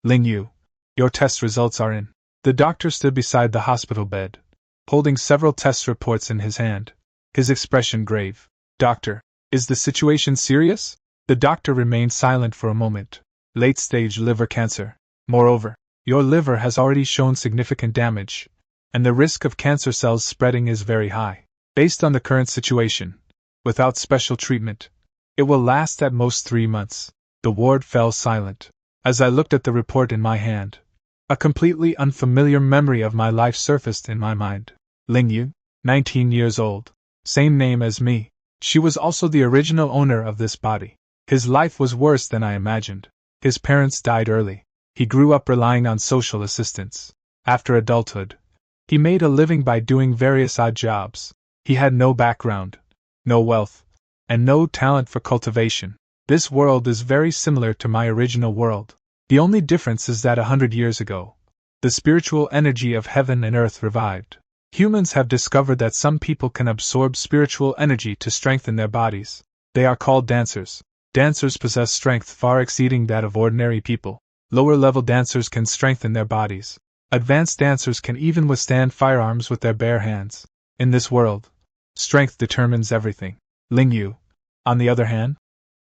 Ling Yu, your test results are in. The doctor stood beside the hospital bed, holding several test reports in his hand, his expression grave. Doctor, is the situation serious? The doctor remained silent for a moment. Late-stage liver cancer. Moreover, your liver has already shown significant damage, and the risk of cancer cells spreading is very high. Based on the current situation, without special treatment, it will last at most 3 months. The ward fell silent. As I looked at the report in my hand, a completely unfamiliar memory of my life surfaced in my mind. Ling Yu, 19 years old. Same name as me. She was also the original owner of this body. His life was worse than I imagined. His parents died early. He grew up relying on social assistance. After adulthood, he made a living by doing various odd jobs. He had no background, no wealth, and no talent for cultivation. This world is very similar to my original world. The only difference is that 100 years ago, the spiritual energy of heaven and earth revived. Humans have discovered that some people can absorb spiritual energy to strengthen their bodies. They are called dancers. Dancers possess strength far exceeding that of ordinary people. Lower-level dancers can strengthen their bodies. Advanced dancers can even withstand firearms with their bare hands. In this world, strength determines everything. Ling Yu, on the other hand,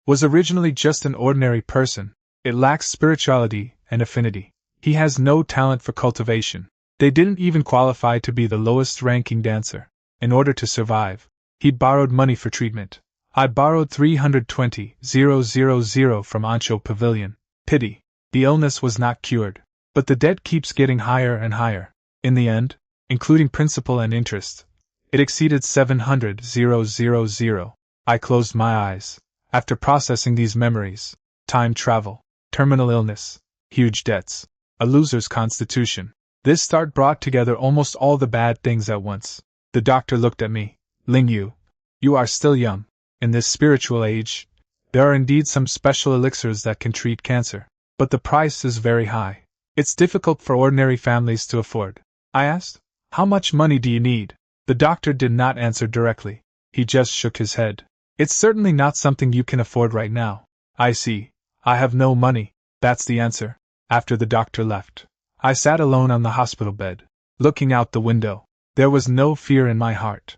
was originally just an ordinary person. It lacks spirituality and affinity. He has no talent for cultivation. They didn't even qualify to be the lowest-ranking dancer. In order to survive, he borrowed money for treatment. I borrowed 320,000 from Ancho Pavilion. Pity. The illness was not cured. But the debt keeps getting higher and higher. In the end, including principal and interest, it exceeded 700,000. I closed my eyes. After processing these memories, time travel, terminal illness, huge debts, a loser's constitution. This start brought together almost all the bad things at once. The doctor looked at me. Ling Yu, you are still young. In this spiritual age, there are indeed some special elixirs that can treat cancer. But the price is very high. It's difficult for ordinary families to afford. I asked, how much money do you need? The doctor did not answer directly. He just shook his head. It's certainly not something you can afford right now. I see. I have no money. That's the answer. After the doctor left, I sat alone on the hospital bed, looking out the window. There was no fear in my heart.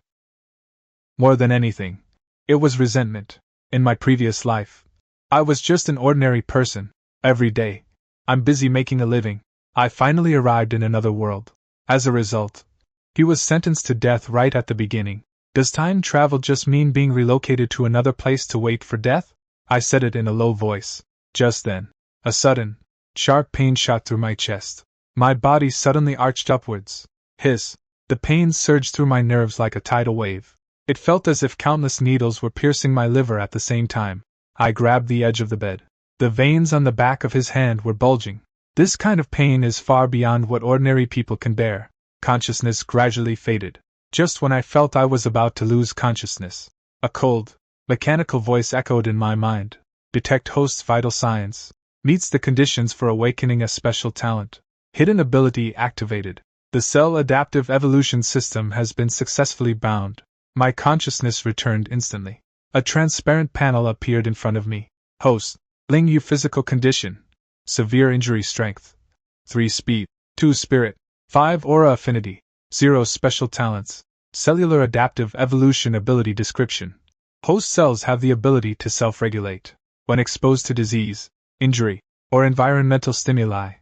More than anything, it was resentment. In my previous life, I was just an ordinary person. Every day, I'm busy making a living. I finally arrived in another world. As a result, he was sentenced to death right at the beginning. Does time travel just mean being relocated to another place to wait for death? I said it in a low voice. Just then, a sudden, sharp pain shot through my chest. My body suddenly arched upwards. Hiss! The pain surged through my nerves like a tidal wave. It felt as if countless needles were piercing my liver at the same time. I grabbed the edge of the bed. The veins on the back of his hand were bulging. This kind of pain is far beyond what ordinary people can bear. Consciousness gradually faded. Just when I felt I was about to lose consciousness, a cold, mechanical voice echoed in my mind. Detect host's vital signs. Meets the conditions for awakening a special talent. Hidden ability activated. The cell adaptive evolution system has been successfully bound. My consciousness returned instantly. A transparent panel appeared in front of me. Host. Ling Yu physical condition. Severe injury strength. 3 speed. 2 spirit. 5 aura affinity. 0 special talents. Cellular adaptive evolution ability description. Host cells have the ability to self-regulate. When exposed to disease, injury, or environmental stimuli,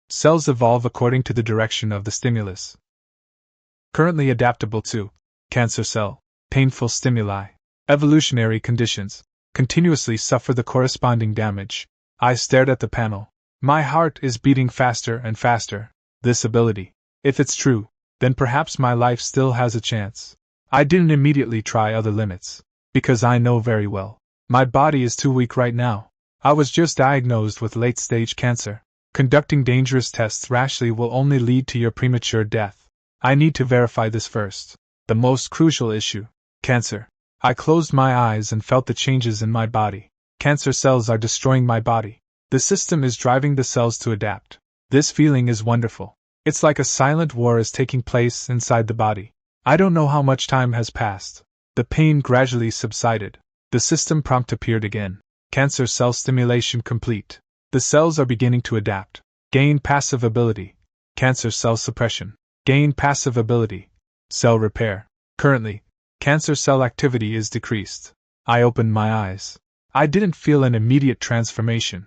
cells evolve according to the direction of the stimulus. Currently adaptable to cancer cell, painful stimuli, evolutionary conditions, continuously suffer the corresponding damage. I stared at the panel. My heart is beating faster and faster. This ability, if it's true, then perhaps my life still has a chance. I didn't immediately try other limits, because I know very well, my body is too weak right now. I was just diagnosed with late-stage cancer. Conducting dangerous tests rashly will only lead to your premature death. I need to verify this first. The most crucial issue, cancer. I closed my eyes and felt the changes in my body. Cancer cells are destroying my body. The system is driving the cells to adapt. This feeling is wonderful. It's like a silent war is taking place inside the body. I don't know how much time has passed. The pain gradually subsided. The system prompt appeared again. Cancer cell stimulation complete. The cells are beginning to adapt. Gain passive ability. Cancer cell suppression. Gain passive ability. Cell repair. Currently, cancer cell activity is decreased. I opened my eyes. I didn't feel an immediate transformation.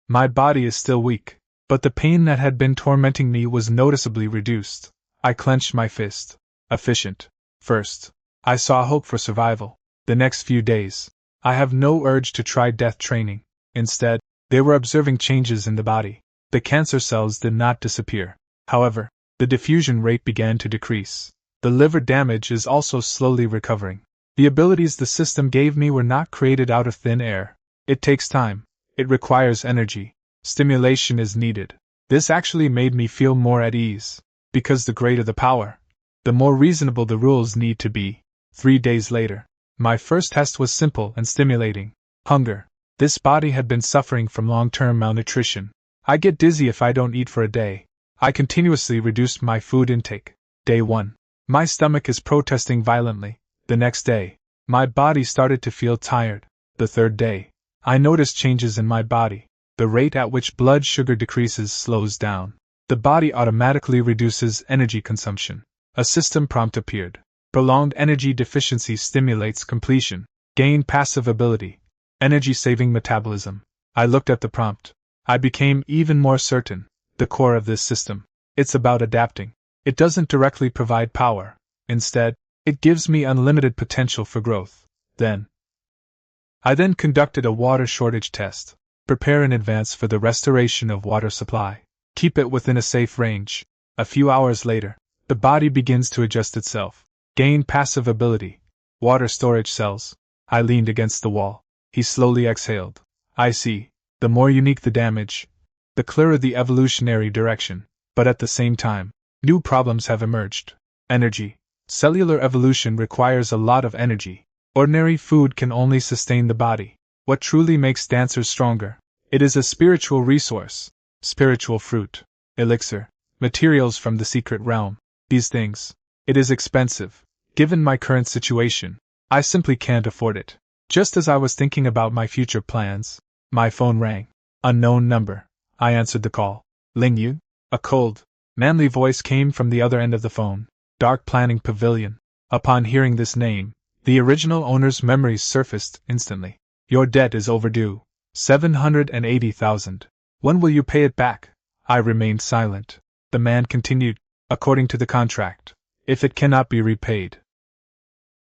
My body is still weak, but the pain that had been tormenting me was noticeably reduced. I clenched my fist. Efficient. First, I saw hope for survival. The next few days, I have no urge to try death training. Instead, they were observing changes in the body. The cancer cells did not disappear. However, the diffusion rate began to decrease. The liver damage is also slowly recovering. The abilities the system gave me were not created out of thin air. It takes time. It requires energy. Stimulation is needed. This actually made me feel more at ease, because the greater the power, the more reasonable the rules need to be. 3 days later, my first test was simple and stimulating. Hunger. This body had been suffering from long-term malnutrition. I get dizzy if I don't eat for a day. I continuously reduced my food intake. Day 1. My stomach is protesting violently. The next day, my body started to feel tired. The third day, I noticed changes in my body. The rate at which blood sugar decreases slows down. The body automatically reduces energy consumption. A system prompt appeared. Prolonged energy deficiency stimulates completion. Gain passive ability. Energy-saving metabolism. I looked at the prompt. I became even more certain. The core of this system. It's about adapting. It doesn't directly provide power. Instead, it gives me unlimited potential for growth. I then conducted a water shortage test. Prepare in advance for the restoration of water supply. Keep it within a safe range. A few hours later, the body begins to adjust itself. Gain passive ability. Water storage cells. I leaned against the wall. He slowly exhaled. I see. The more unique the damage, the clearer the evolutionary direction. But at the same time, new problems have emerged. Energy. Cellular evolution requires a lot of energy. Ordinary food can only sustain the body. What truly makes dancers stronger? It is a spiritual resource. Spiritual fruit. Elixir. Materials from the secret realm. These things. It is expensive. Given my current situation, I simply can't afford it. Just as I was thinking about my future plans, my phone rang. Unknown number. I answered the call. Ling Yu? A cold, manly voice came from the other end of the phone. Dark Planning Pavilion. Upon hearing this name, the original owner's memories surfaced instantly. Your debt is overdue. 780,000. When will you pay it back? I remained silent. The man continued, according to the contract. If it cannot be repaid,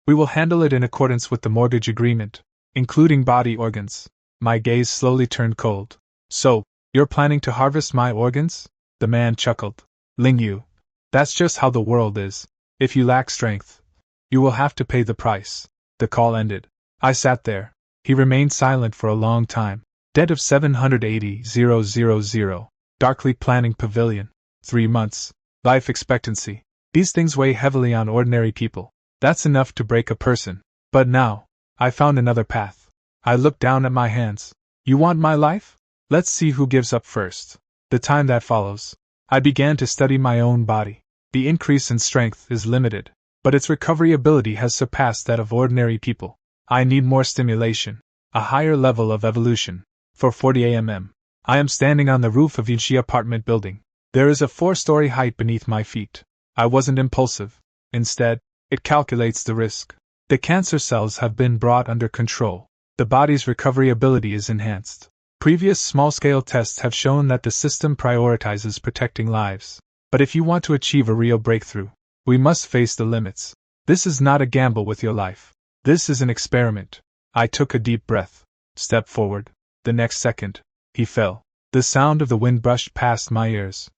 we will handle it in accordance with the mortgage agreement, including body organs. My gaze slowly turned cold. So, you're planning to harvest my organs? The man chuckled. Ling Yu. That's just how the world is. If you lack strength, you will have to pay the price. The call ended. I sat there. He remained silent for a long time. Debt of 780,000. Darkly Planning Pavilion. 3 months. Life expectancy. These things weigh heavily on ordinary people. That's enough to break a person. But now, I found another path. I looked down at my hands. You want my life? Let's see who gives up first. The time that follows, I began to study my own body. The increase in strength is limited, but its recovery ability has surpassed that of ordinary people. I need more stimulation, a higher level of evolution. For 40 AMM, I am standing on the roof of Yinshi apartment building. There is a 4-story height beneath my feet. I wasn't impulsive. Instead, it calculates the risk. The cancer cells have been brought under control. The body's recovery ability is enhanced. Previous small-scale tests have shown that the system prioritizes protecting lives. But if you want to achieve a real breakthrough, we must face the limits. This is not a gamble with your life. This is an experiment. I took a deep breath. Stepped forward. The next second, he fell. The sound of the wind brushed past my ears.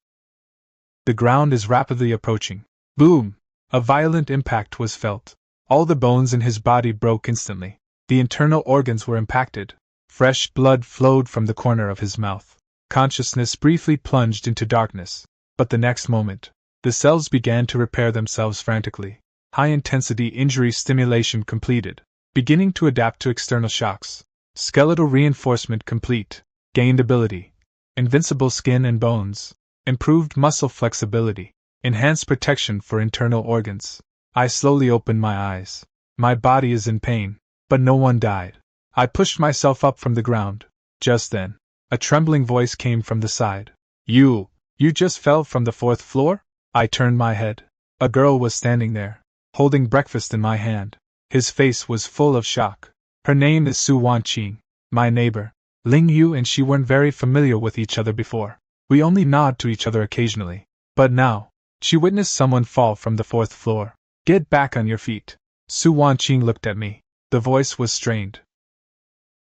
The ground is rapidly approaching. Boom! A violent impact was felt. All the bones in his body broke instantly. The internal organs were impacted. Fresh blood flowed from the corner of his mouth. Consciousness briefly plunged into darkness. But the next moment, the cells began to repair themselves frantically. High-intensity injury stimulation completed. Beginning to adapt to external shocks. Skeletal reinforcement complete. Gained ability. Invincible skin and bones. Improved muscle flexibility. Enhanced protection for internal organs. I slowly opened my eyes. My body is in pain, but no one died. I pushed myself up from the ground. Just then, A trembling voice came from the side. You just fell from the 4th floor? I turned my head. A girl was standing there, holding breakfast in my hand. His face was full of shock. Her name is Su Wanqing, my neighbor. Ling Yu and she weren't very familiar with each other before. We only nod to each other occasionally. But now, she witnessed someone fall from the 4th floor. Get back on your feet. Su Wanqing looked at me. The voice was strained.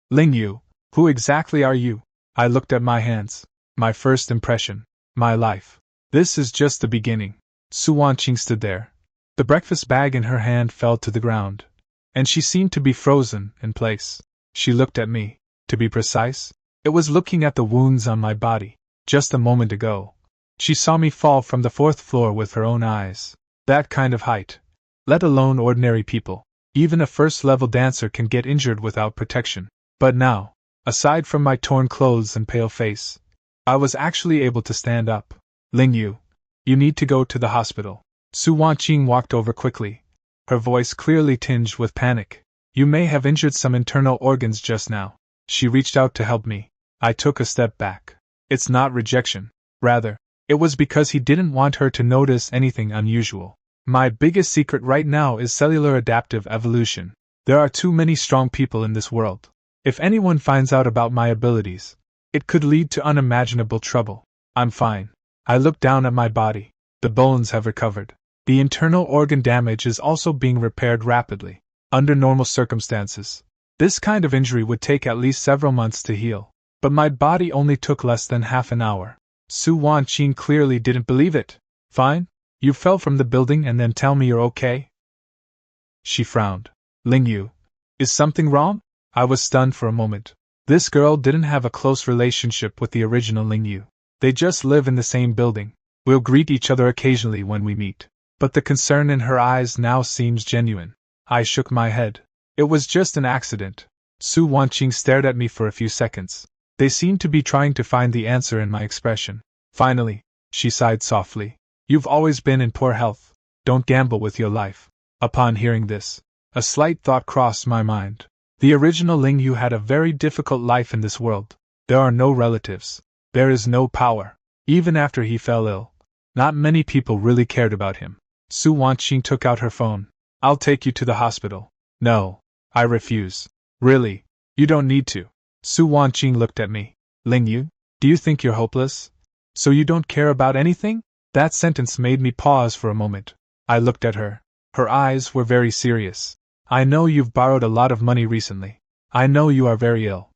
Ling Yu, who exactly are you? I looked at my hands. My first impression. My life. This is just the beginning. Su Wanqing stood there. The breakfast bag in her hand fell to the ground, and she seemed to be frozen in place. She looked at me. To be precise, it was looking at the wounds on my body. Just a moment ago, she saw me fall from the 4th floor with her own eyes. That kind of height. Let alone ordinary people. Even a first-level dancer can get injured without protection. But now, aside from my torn clothes and pale face, I was actually able to stand up. Ling Yu, you need to go to the hospital. Su Wanqing walked over quickly, her voice clearly tinged with panic. You may have injured some internal organs just now. She reached out to help me. I took a step back. It's not rejection. Rather, it was because he didn't want her to notice anything unusual. My biggest secret right now is cellular adaptive evolution. There are too many strong people in this world. If anyone finds out about my abilities, it could lead to unimaginable trouble. I'm fine. I looked down at my body. The bones have recovered. The internal organ damage is also being repaired rapidly. Under normal circumstances, this kind of injury would take at least several months to heal. But my body only took less than half an hour. Su Wanqing clearly didn't believe it. Fine? You fell from the building and then tell me you're okay? She frowned. Ling Yu, is something wrong? I was stunned for a moment. This girl didn't have a close relationship with the original Ling Yu. They just live in the same building. We'll greet each other occasionally when we meet. But the concern in her eyes now seems genuine. I shook my head. It was just an accident. Su Wanqing stared at me for a few seconds. They seemed to be trying to find the answer in my expression. Finally, she sighed softly. You've always been in poor health. Don't gamble with your life. Upon hearing this, a slight thought crossed my mind. The original Ling Yu had a very difficult life in this world. There are no relatives. There is no power. Even after he fell ill, not many people really cared about him. Su Wanqing took out her phone. I'll take you to the hospital. No, I refuse. Really, you don't need to. Su Wanqing looked at me. Ling Yu, do you think you're hopeless? So you don't care about anything? That sentence made me pause for a moment. I looked at her. Her eyes were very serious. I know you've borrowed a lot of money recently. I know you are very ill.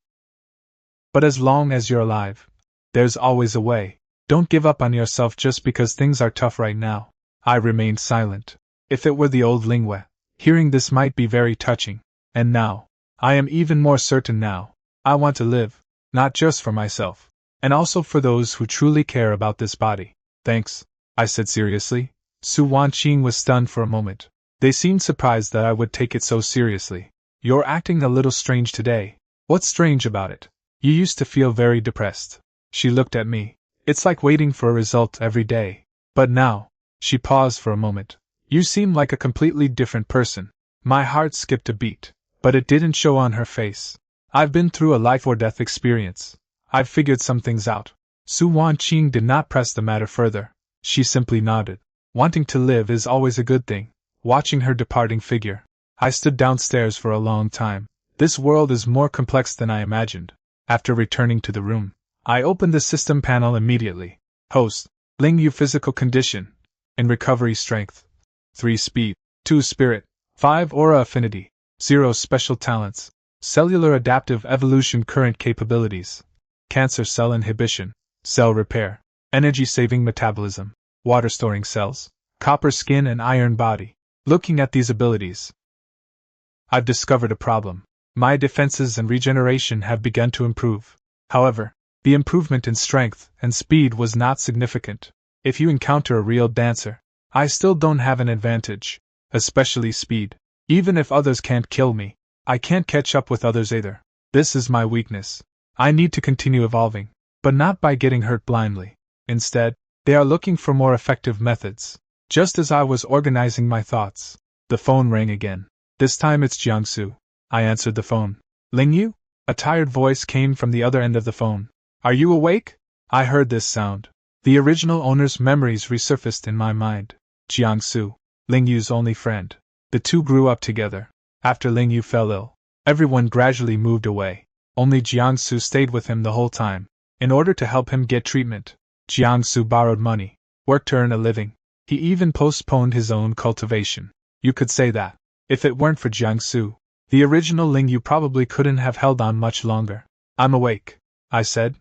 But as long as you're alive, there's always a way. Don't give up on yourself just because things are tough right now. I remained silent. If it were the old Lingwei, hearing this might be very touching. And now, I am even more certain now. I want to live, not just for myself, and also for those who truly care about this body. Thanks, I said seriously. Su Wanqing was stunned for a moment. They seemed surprised that I would take it so seriously. You're acting a little strange today. What's strange about it? You used to feel very depressed. She looked at me. It's like waiting for a result every day. But now, she paused for a moment. You seem like a completely different person. My heart skipped a beat, but it didn't show on her face. I've been through a life-or-death experience. I've figured some things out. Su Wanqing did not press the matter further. She simply nodded. Wanting to live is always a good thing. Watching her departing figure, I stood downstairs for a long time. This world is more complex than I imagined. After returning to the room, I opened the system panel immediately. Host, Ling Yu physical condition. In recovery strength. 3 speed. 2 spirit. 5 aura affinity. 0 special talents. Cellular adaptive evolution current capabilities. Cancer cell inhibition. Cell repair. Energy saving metabolism. Water storing cells. Copper skin and iron body. Looking at these abilities, I've discovered a problem. My defenses and regeneration have begun to improve. However, the improvement in strength and speed was not significant. If you encounter a real dancer, I still don't have an advantage, especially speed. Even if others can't kill me, I can't catch up with others either. This is my weakness. I need to continue evolving, but not by getting hurt blindly. Instead, they are looking for more effective methods. Just as I was organizing my thoughts, the phone rang again. This time it's Jiangsu. I answered the phone. Ling Yu? A tired voice came from the other end of the phone. Are you awake? I heard this sound. The original owner's memories resurfaced in my mind. Jiangsu, Ling Yu's only friend. The two grew up together. After Ling Yu fell ill, everyone gradually moved away. Only Jiangsu stayed with him the whole time. In order to help him get treatment, Jiangsu borrowed money, worked to earn a living. He even postponed his own cultivation. You could say that, if it weren't for Jiangsu, the original Ling Yu probably couldn't have held on much longer. I'm awake, I said.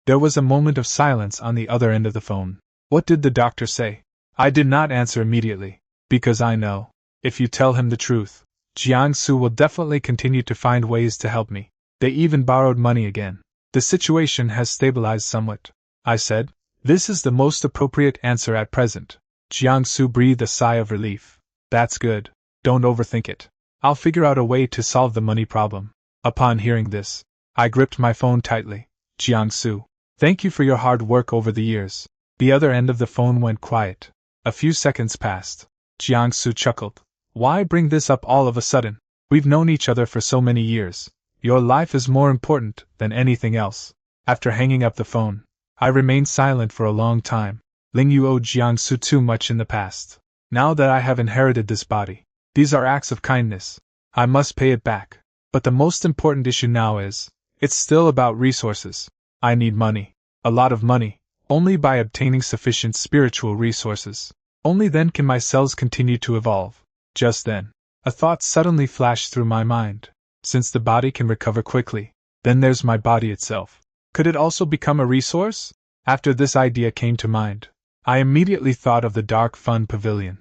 There was a moment of silence on the other end of the phone. What did the doctor say? I did not answer immediately, because I know, if you tell him the truth, Jiangsu will definitely continue to find ways to help me. They even borrowed money again. The situation has stabilized somewhat, I said. This is the most appropriate answer at present. Jiangsu breathed a sigh of relief. That's good. Don't overthink it. I'll figure out a way to solve the money problem. Upon hearing this, I gripped my phone tightly. Jiangsu, thank you for your hard work over the years. The other end of the phone went quiet. A few seconds passed. Jiangsu chuckled. Why bring this up all of a sudden? We've known each other for so many years. Your life is more important than anything else. After hanging up the phone, I remained silent for a long time. Ling Yu owed Jiangsu too much in the past. Now that I have inherited this body, these are acts of kindness. I must pay it back. But the most important issue now is, it's still about resources. I need money. A lot of money. Only by obtaining sufficient spiritual resources. Only then can my cells continue to evolve. Just then, a thought suddenly flashed through my mind. Since the body can recover quickly, then there's my body itself. Could it also become a resource? After this idea came to mind, I immediately thought of the Dark Fund Pavilion.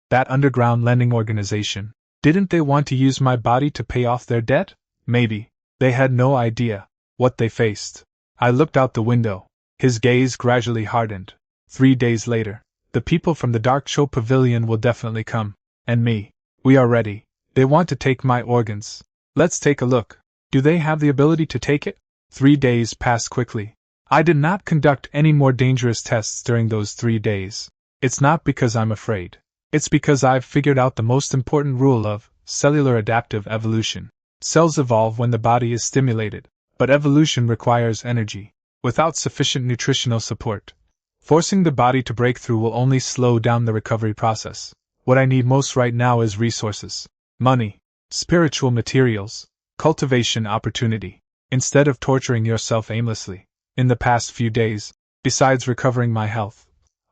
That underground lending organization. Didn't they want to use my body to pay off their debt? Maybe. They had no idea what they faced. I looked out the window. His gaze gradually hardened. 3 days later, the people from the Dark Show Pavilion will definitely come. And me. We are ready. They want to take my organs. Let's take a look. Do they have the ability to take it? 3 days passed quickly. I did not conduct any more dangerous tests during those 3 days. It's not because I'm afraid. It's because I've figured out the most important rule of cellular adaptive evolution. Cells evolve when the body is stimulated, but evolution requires energy. Without sufficient nutritional support, forcing the body to break through will only slow down the recovery process. What I need most right now is resources. Money, spiritual materials, cultivation opportunity. Instead of torturing yourself aimlessly, in the past few days, besides recovering my health,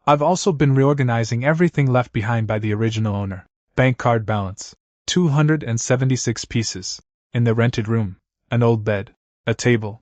I've also been reorganizing everything left behind by the original owner. Bank card balance, 276 pieces. In the rented room, an old bed, a table,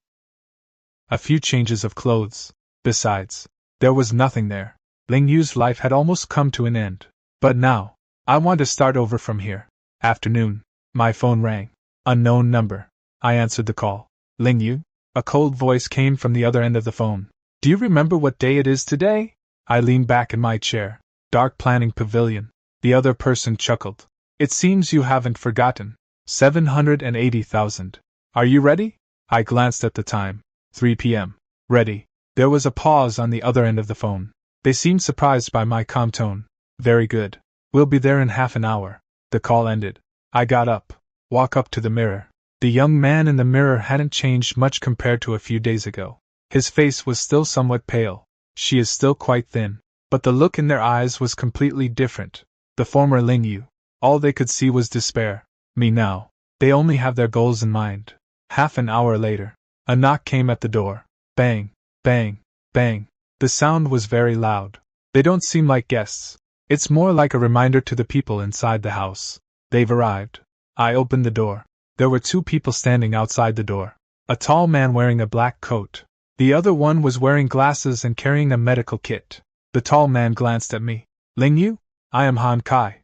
a few changes of clothes. Besides, there was nothing there. Ling Yu's life had almost come to an end. But now, I want to start over from here. Afternoon. My phone rang. Unknown number. I answered the call. Ling Yu? A cold voice came from the other end of the phone. Do you remember what day it is today? I leaned back in my chair. Dark Planning Pavilion. The other person chuckled. It seems you haven't forgotten. 780,000. Are you ready? I glanced at the time. 3 p.m. Ready. There was a pause on the other end of the phone. They seemed surprised by my calm tone. Very good. We'll be there in half an hour. The call ended. I got up. Walked up to the mirror. The young man in the mirror hadn't changed much compared to a few days ago. His face was still somewhat pale. She is still quite thin. But the look in their eyes was completely different. The former Ling Yu. All they could see was despair. Me now. They only have their goals in mind. Half an hour later, a knock came at the door. Bang, bang, bang. The sound was very loud. They don't seem like guests. It's more like a reminder to the people inside the house. They've arrived. I opened the door. There were 2 people standing outside the door. A tall man wearing a black coat. The other one was wearing glasses and carrying a medical kit. The tall man glanced at me. Ling Yu? I am Han Kai.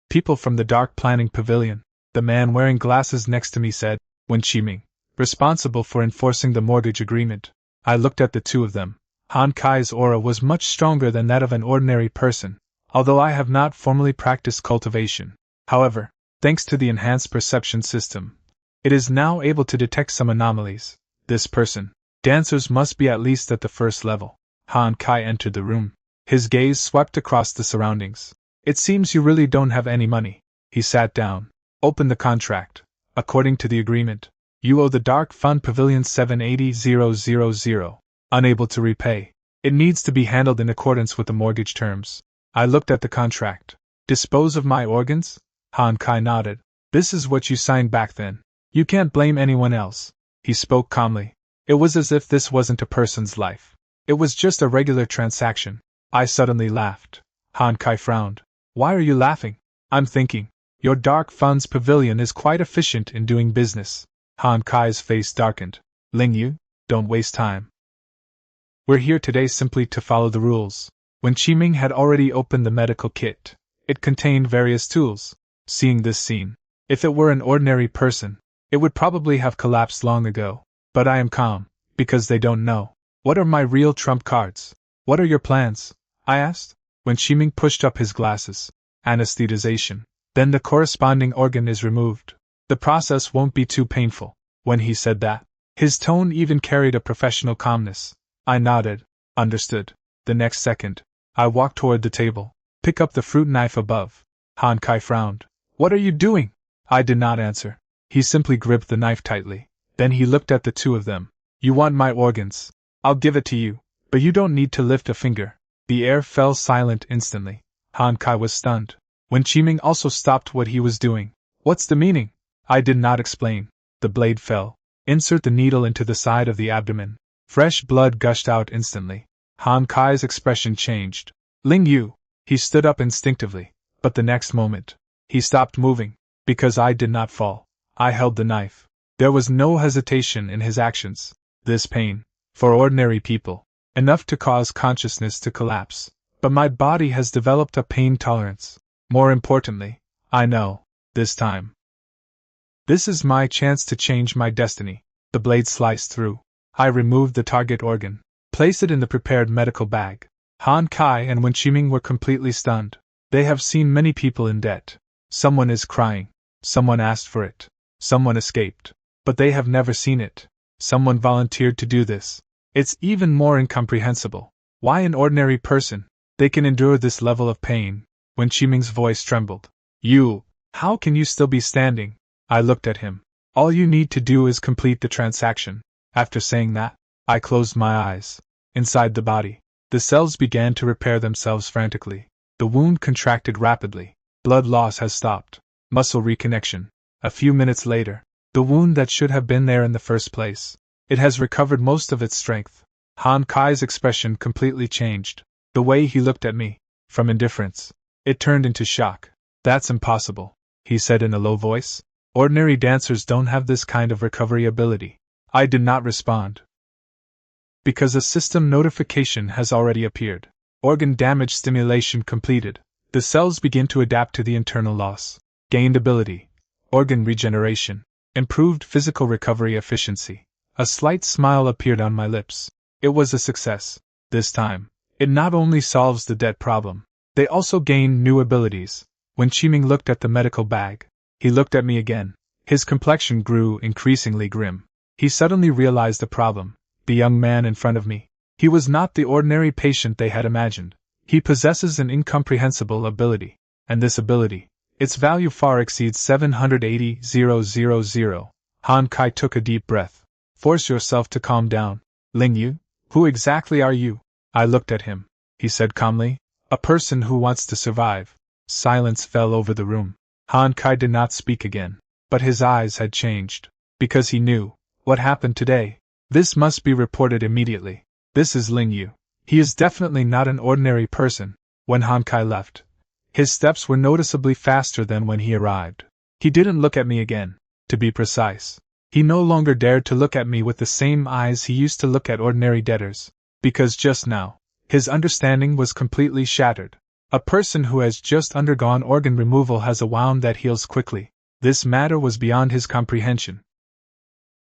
People from the Dark Planning Pavilion. The man wearing glasses next to me said, Wen Qiming, responsible for enforcing the mortgage agreement. I looked at the 2 of them. Han Kai's aura was much stronger than that of an ordinary person, although I have not formally practiced cultivation. However, thanks to the enhanced perception system, it is now able to detect some anomalies. This person, dancers must be at least at the first level. Han Kai entered the room. His gaze swept across the surroundings. It seems you really don't have any money. He sat down, opened the contract. According to the agreement, You owe the Dark Fund Pavilion 780,000. Unable to repay. It needs to be handled in accordance with the mortgage terms. I looked at the contract. Dispose of my organs? Han Kai nodded. This is what you signed back then. You can't blame anyone else. He spoke calmly. It was as if this wasn't a person's life. It was just a regular transaction. I suddenly laughed. Han Kai frowned. Why are you laughing? I'm thinking. Your Dark Fund's pavilion is quite efficient in doing business. Han Kai's face darkened. Ling Yu, don't waste time. We're here today simply to follow the rules. When Qiming had already opened the medical kit, it contained various tools. Seeing this scene, if it were an ordinary person, it would probably have collapsed long ago. But I am calm, because they don't know. What are my real trump cards? What are your plans? I asked. When Qiming pushed up his glasses. Anesthetization. Then the corresponding organ is removed. The process won't be too painful. When he said that, his tone even carried a professional calmness. I nodded. Understood. The next second, I walked toward the table. Pick up the fruit knife above. Han Kai frowned. What are you doing? I did not answer. He simply gripped the knife tightly. Then he looked at the two of them. You want my organs? I'll give it to you, but you don't need to lift a finger. The air fell silent instantly. Han Kai was stunned. When Qiming also stopped what he was doing. What's the meaning? I did not explain. The blade fell. Insert the needle into the side of the abdomen. Fresh blood gushed out instantly. Han Kai's expression changed. Ling Yu! He stood up instinctively, but the next moment, he stopped moving, because I did not fall. I held the knife. There was no hesitation in his actions. This pain, for ordinary people, enough to cause consciousness to collapse. But my body has developed a pain tolerance. More importantly, I know, this time. This is my chance to change my destiny. The blade sliced through. I removed the target organ, placed it in the prepared medical bag. Han Kai and Wen Qiming were completely stunned. They have seen many people in debt. Someone is crying. Someone asked for it. Someone escaped. But they have never seen it. Someone volunteered to do this. It's even more incomprehensible. Why an ordinary person? They can endure this level of pain. When Qiming's voice trembled. You, how can you still be standing? I looked at him. All you need to do is complete the transaction. After saying that, I closed my eyes. Inside the body, the cells began to repair themselves frantically. The wound contracted rapidly. Blood loss has stopped. Muscle reconnection. A few minutes later, the wound that should have been there in the first place. It has recovered most of its strength. Han Kai's expression completely changed. The way he looked at me, from indifference, it turned into shock. That's impossible, he said in a low voice. Ordinary dancers don't have this kind of recovery ability. I did not respond. Because a system notification has already appeared. Organ damage stimulation completed. The cells begin to adapt to the internal loss. Gained ability. Organ regeneration. Improved physical recovery efficiency. A slight smile appeared on my lips. It was a success. This time, it not only solves the debt problem, they also gain new abilities. When Qiming looked at the medical bag, he looked at me again. His complexion grew increasingly grim. He suddenly realized the problem. The young man in front of me. He was not the ordinary patient they had imagined. He possesses an incomprehensible ability. And this ability, its value far exceeds 780,000. Han Kai took a deep breath. Force yourself to calm down. Ling Yu, who exactly are you? I looked at him. He said calmly, a person who wants to survive. Silence fell over the room. Han Kai did not speak again. But his eyes had changed. Because he knew. What happened today? This must be reported immediately. This is Ling Yu. He is definitely not an ordinary person. When Han Kai left, his steps were noticeably faster than when he arrived. He didn't look at me again. To be precise, he no longer dared to look at me with the same eyes he used to look at ordinary debtors. Because just now, his understanding was completely shattered. A person who has just undergone organ removal has a wound that heals quickly. This matter was beyond his comprehension.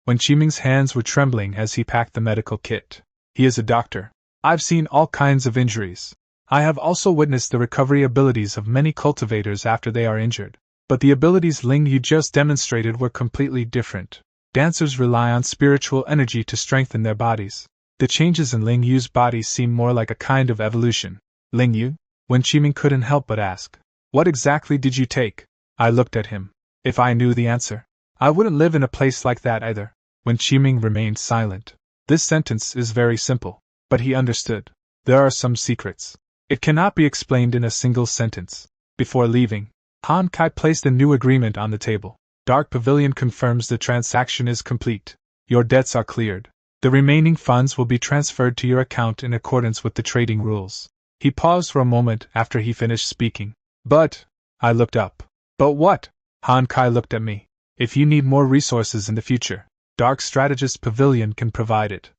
When Qiming's hands were trembling as he packed the medical kit. He is a doctor. I've seen all kinds of injuries. I have also witnessed the recovery abilities of many cultivators after they are injured. But the abilities Ling Yu just demonstrated were completely different. Dancers rely on spiritual energy to strengthen their bodies. The changes in Ling Yu's body seem more like a kind of evolution. Ling Yu? When Qiming couldn't help but ask. What exactly did you take? I looked at him. If I knew the answer, I wouldn't live in a place like that either. When Qiming remained silent. This sentence is very simple, but he understood. There are some secrets. It cannot be explained in a single sentence. Before leaving, Han Kai placed a new agreement on the table. Dark Pavilion confirms the transaction is complete. Your debts are cleared. The remaining funds will be transferred to your account in accordance with the trading rules. He paused for a moment after he finished speaking. But, I looked up. But what? Han Kai looked at me. If you need more resources in the future, Dark Strategist Pavilion can provide it.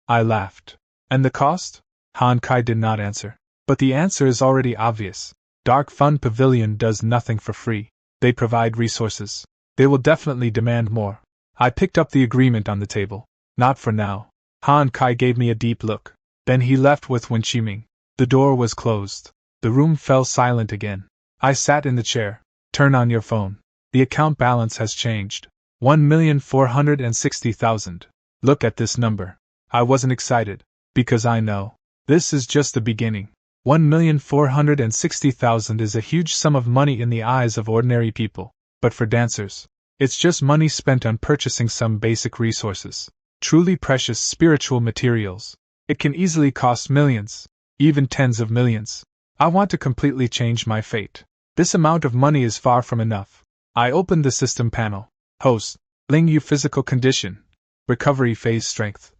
I laughed. And the cost? Han Kai did not answer. But the answer is already obvious. Dark Fund Pavilion does nothing for free. They provide resources. They will definitely demand more. I picked up the agreement on the table. Not for now. Han Kai gave me a deep look. Then he left with Wen Qiming. The door was closed. The room fell silent again. I sat in the chair. Turn on your phone. The account balance has changed. 1,460,000. Look at this number. I wasn't excited. Because I know. This is just the beginning. 1,460,000 is a huge sum of money in the eyes of ordinary people. But for dancers, it's just money spent on purchasing some basic resources. Truly precious spiritual materials. It can easily cost millions. Even tens of millions. I want to completely change my fate. This amount of money is far from enough. I opened the system panel. Host. Ling Yu physical condition. Recovery phase strength.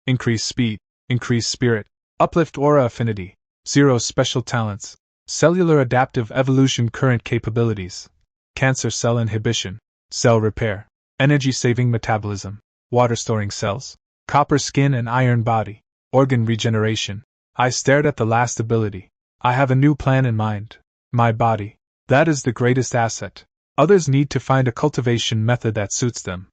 Increase speed. Increase spirit. Uplift aura affinity. 0 special talents. Cellular adaptive evolution current capabilities. Cancer cell inhibition. Cell repair. Energy saving metabolism. Water storing cells. Copper skin and iron body. Organ regeneration. I stared at the last ability. I have a new plan in mind. My body. That is the greatest asset. Others need to find a cultivation method that suits them.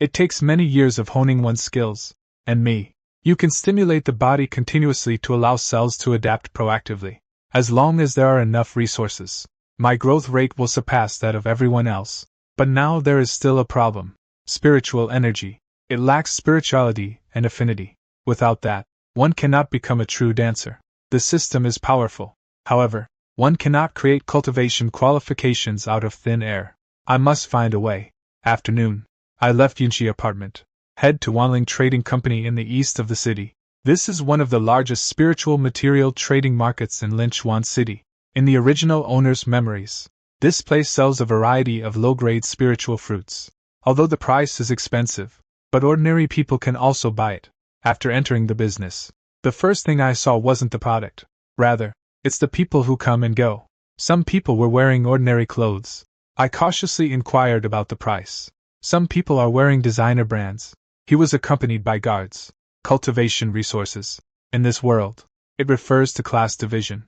It takes many years of honing one's skills. And me. You can stimulate the body continuously to allow cells to adapt proactively. As long as there are enough resources, my growth rate will surpass that of everyone else. But now there is still a problem. Spiritual energy. It lacks spirituality and affinity. Without that, one cannot become a true dancer. The system is powerful. However, one cannot create cultivation qualifications out of thin air. I must find a way. Afternoon. I left Yunxi apartment. Head to Wanling Trading Company in the east of the city. This is one of the largest spiritual material trading markets in Linchuan City. In the original owner's memories, this place sells a variety of low-grade spiritual fruits. Although the price is expensive, but ordinary people can also buy it. After entering the business, the first thing I saw wasn't the product. Rather, it's the people who come and go. Some people were wearing ordinary clothes. I cautiously inquired about the price. Some people are wearing designer brands. He was accompanied by guards. Cultivation resources. In this world, it refers to class division.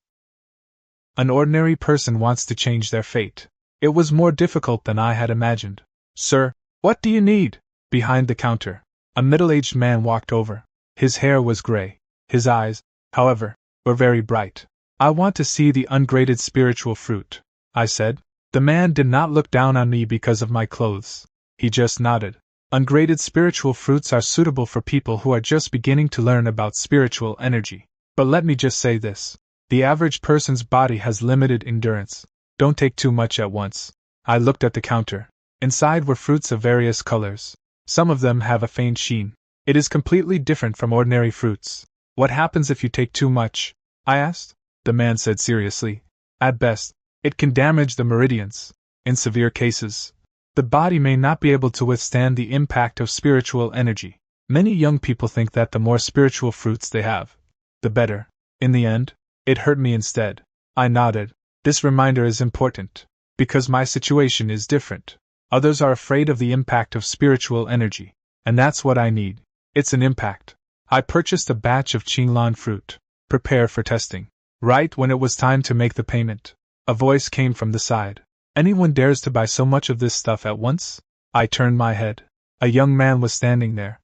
An ordinary person wants to change their fate. It was more difficult than I had imagined. Sir, what do you need? Behind the counter, a middle-aged man walked over. His hair was gray. His eyes, however, were very bright. I want to see the ungraded spiritual fruit, I said. The man did not look down on me because of my clothes. He just nodded. Ungraded spiritual fruits are suitable for people who are just beginning to learn about spiritual energy. But let me just say this. The average person's body has limited endurance. Don't take too much at once. I looked at the counter. Inside were fruits of various colors. Some of them have a faint sheen. It is completely different from ordinary fruits. What happens if you take too much? I asked. The man said seriously. At best, it can damage the meridians. In severe cases, the body may not be able to withstand the impact of spiritual energy. Many young people think that the more spiritual fruits they have, the better. In the end, it hurt me instead. I nodded. This reminder is important. Because my situation is different. Others are afraid of the impact of spiritual energy. And that's what I need. It's an impact. I purchased a batch of Qinglan fruit. Prepare for testing. Right when it was time to make the payment, a voice came from the side. Anyone dares to buy so much of this stuff at once? I turned my head. A young man was standing there.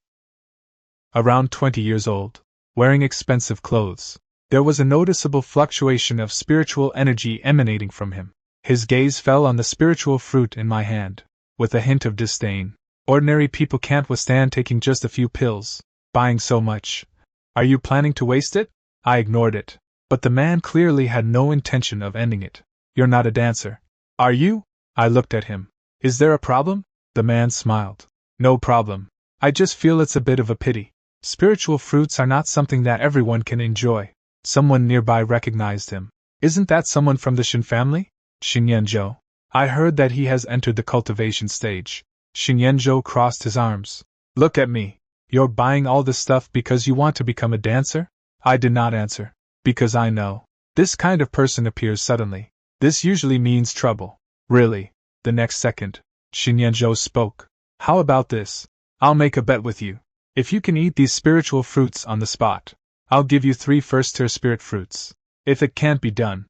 Around 20 years old, wearing expensive clothes. There was a noticeable fluctuation of spiritual energy emanating from him. His gaze fell on the spiritual fruit in my hand, with a hint of disdain. Ordinary people can't withstand taking just a few pills. Buying so much. Are you planning to waste it? I ignored it. But the man clearly had no intention of ending it. You're not a dancer. Are you? I looked at him. Is there a problem? The man smiled. No problem. I just feel it's a bit of a pity. Spiritual fruits are not something that everyone can enjoy. Someone nearby recognized him. Isn't that someone from the Shin family? Shinyenjo. I heard that he has entered the cultivation stage. Shinyenjo crossed his arms. Look at me. You're buying all this stuff because you want to become a dancer? I did not answer. Because I know. This kind of person appears suddenly. This usually means trouble. Really. The next second, Shinyenjo spoke. How about this? I'll make a bet with you. If you can eat these spiritual fruits on the spot, I'll give you 3 first-tier spirit fruits. If it can't be done,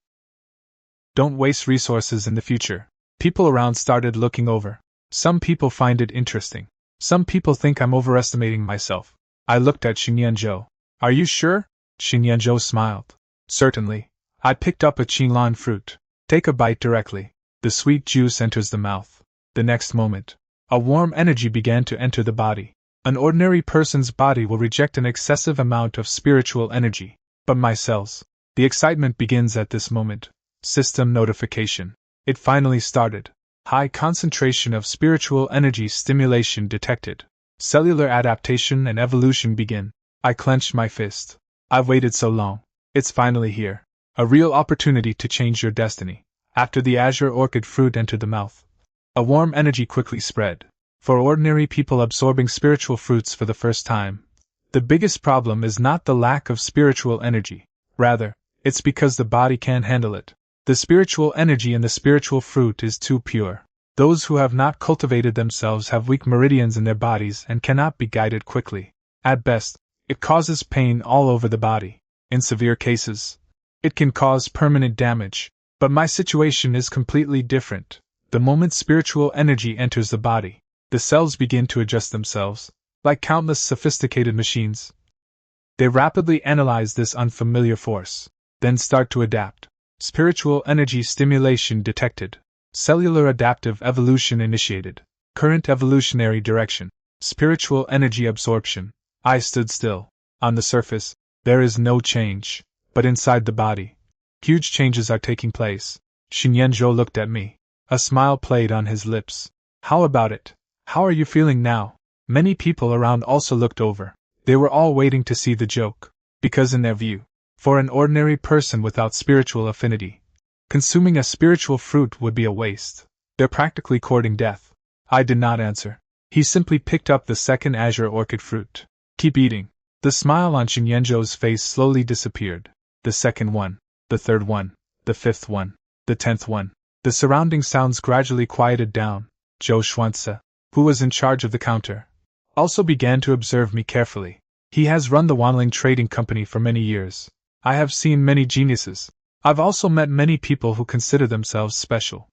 don't waste resources in the future. People around started looking over. Some people find it interesting. Some people think I'm overestimating myself. I looked at Shinyenjo. Are you sure? Shinyenjo smiled. Certainly. I picked up a Qinlan fruit. Take a bite directly. The sweet juice enters the mouth. The next moment, a warm energy began to enter the body. An ordinary person's body will reject an excessive amount of spiritual energy. But my cells. The excitement begins at this moment. System notification. It finally started. High concentration of spiritual energy stimulation detected. Cellular adaptation and evolution begin. I clenched my fist. I've waited so long. It's finally here. A real opportunity to change your destiny. After the azure orchid fruit entered the mouth, a warm energy quickly spread. For ordinary people absorbing spiritual fruits for the first time, the biggest problem is not the lack of spiritual energy. Rather, it's because the body can't handle it. The spiritual energy in the spiritual fruit is too pure. Those who have not cultivated themselves have weak meridians in their bodies and cannot be guided quickly. At best, it causes pain all over the body. In severe cases, it can cause permanent damage. But my situation is completely different. The moment spiritual energy enters the body, the cells begin to adjust themselves, like countless sophisticated machines. They rapidly analyze this unfamiliar force, then start to adapt. Spiritual energy stimulation detected. Cellular adaptive evolution initiated. Current evolutionary direction. Spiritual energy absorption. I stood still. On the surface, there is no change. But inside the body, huge changes are taking place. Shinyenjo looked at me. A smile played on his lips. How about it? How are you feeling now? Many people around also looked over. They were all waiting to see the joke. Because in their view, for an ordinary person without spiritual affinity, consuming a spiritual fruit would be a waste. They're practically courting death. I did not answer. He simply picked up the second azure orchid fruit. Keep eating. The smile on Shinyenjo's face slowly disappeared. The second one. The third one. The fifth one. The 10th one. The surrounding sounds gradually quieted down. Joe Schwantze, who was in charge of the counter, also began to observe me carefully. He has run the Wanling Trading Company for many years. I have seen many geniuses. I've also met many people who consider themselves special.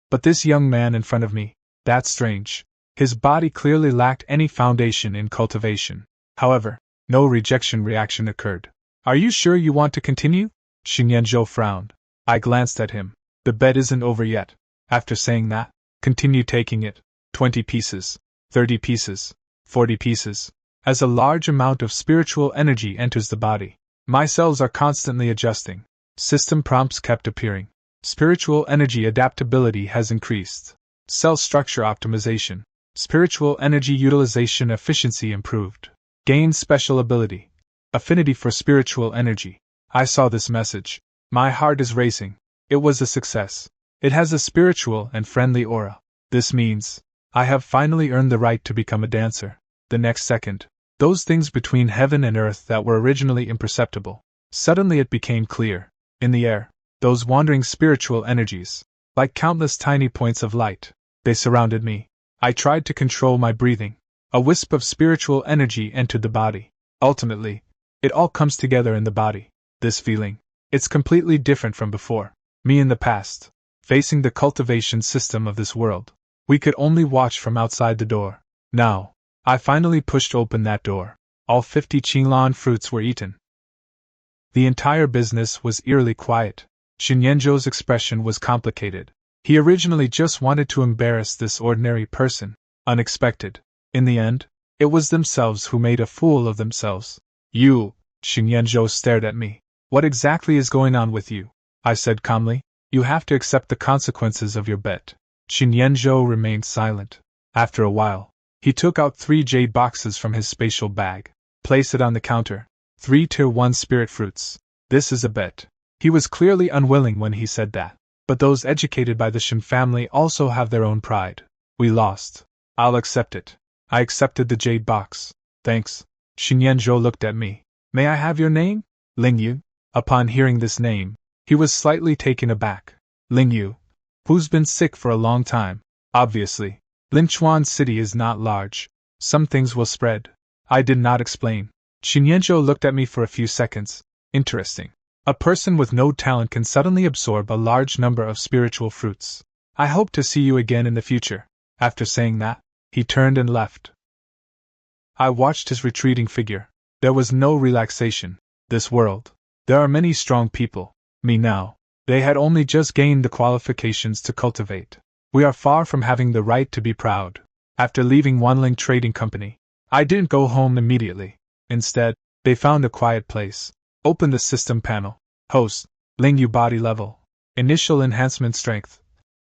But this young man in front of me, that's strange. His body clearly lacked any foundation in cultivation. However, no rejection reaction occurred. Are you sure you want to continue? Shinyenjo frowned. I glanced at him. The bet isn't over yet. After saying that, continue taking it. 20 pieces, 30 pieces, 40 pieces. As a large amount of spiritual energy enters the body, my cells are constantly adjusting. System prompts kept appearing. Spiritual energy adaptability has increased. Cell structure optimization. Spiritual energy utilization efficiency improved. Gain special ability. Affinity for spiritual energy. I saw this message. My heart is racing. It was a success. It has a spiritual and friendly aura. This means I have finally earned the right to become a dancer. The next second, those things between heaven and earth that were originally imperceptible, suddenly it became clear. In the air, those wandering spiritual energies, like countless tiny points of light, they surrounded me. I tried to control my breathing. A wisp of spiritual energy entered the body. Ultimately, it all comes together in the body. This feeling, it's completely different from before. Me in the past, facing the cultivation system of this world. We could only watch from outside the door. Now, I finally pushed open that door. All 50 Qinlan fruits were eaten. The entire business was eerily quiet. Shinyenjo's expression was complicated. He originally just wanted to embarrass this ordinary person. Unexpected. In the end, it was themselves who made a fool of themselves. You, Shinyenjo stared at me. What exactly is going on with you? I said calmly. You have to accept the consequences of your bet. Xinyanzhou remained silent. After a while, he took out 3 jade boxes from his spatial bag. Place it on the counter. 3 Tier 1 spirit fruits. This is a bet. He was clearly unwilling when he said that. But those educated by the Shin family also have their own pride. We lost. I'll accept it. I accepted the jade box. Thanks. Xinyanzhou looked at me. May I have your name? Lingyu. Upon hearing this name, he was slightly taken aback. Lingyu, who's been sick for a long time. Obviously, Linchuan City is not large. Some things will spread. I did not explain. Xinyanzhou looked at me for a few seconds. Interesting. A person with no talent can suddenly absorb a large number of spiritual fruits. I hope to see you again in the future. After saying that, he turned and left. I watched his retreating figure. There was no relaxation. This world. There are many strong people. Me now. They had only just gained the qualifications to cultivate. We are far from having the right to be proud. After leaving Wanling Trading Company, I didn't go home immediately. Instead, they found a quiet place. Opened the system panel. Host. Lingyu body level. Initial enhancement strength.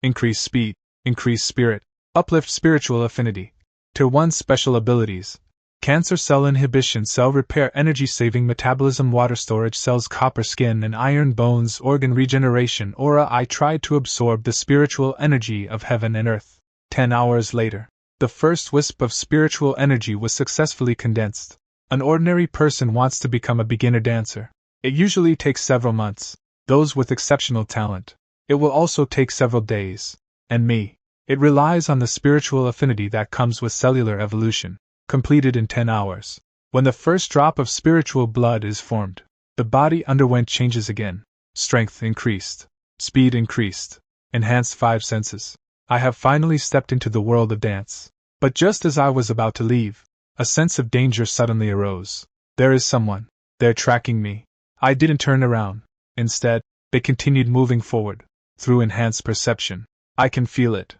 Increase speed. Increase spirit. Uplift spiritual affinity. Tier 1 special abilities. Cancer cell inhibition, cell repair, energy saving, metabolism, water storage, cells, copper skin and iron bones, organ regeneration, aura. I tried to absorb the spiritual energy of heaven and earth. 10 hours later, the first wisp of spiritual energy was successfully condensed. An ordinary person wants to become a beginner dancer. It usually takes several months. Those with exceptional talent. It will also take several days. And me. It relies on the spiritual affinity that comes with cellular evolution. Completed in 10 hours. When the first drop of spiritual blood is formed, the body underwent changes again. Strength increased. Speed increased. Enhanced 5 senses. I have finally stepped into the world of dance. But just as I was about to leave, a sense of danger suddenly arose. There is someone. They're tracking me. I didn't turn around. Instead, they continued moving forward. Through enhanced perception, I can feel it.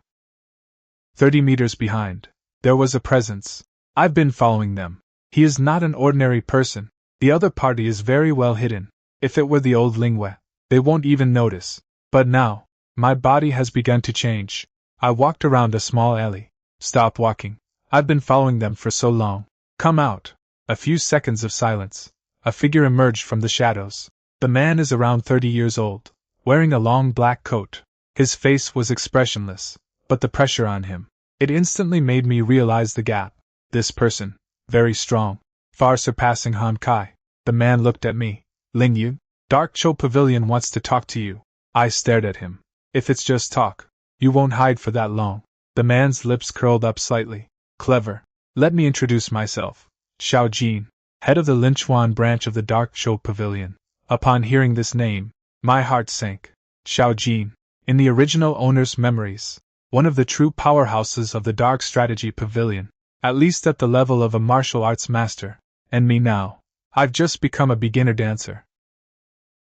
30 meters behind, there was a presence. I've been following them. He is not an ordinary person. The other party is very well hidden. If it were the old Lingwei, they won't even notice. But now, my body has begun to change. I walked around a small alley. Stop walking. I've been following them for so long. Come out. A few seconds of silence. A figure emerged from the shadows. The man is around 30 years old, wearing a long black coat. His face was expressionless, but the pressure on him, it instantly made me realize the gap. This person, very strong, far surpassing Han Kai. The man looked at me. Lingyu, Dark Cho Pavilion wants to talk to you. I stared at him. If it's just talk, you won't hide for that long. The man's lips curled up slightly. Clever. Let me introduce myself. Xiao Jin, head of the Linchuan branch of the Dark Cho Pavilion. Upon hearing this name, my heart sank. Xiao Jin, in the original owner's memories, one of the true powerhouses of the Dark Strategy Pavilion. At least at the level of a martial arts master, and me now. I've just become a beginner dancer.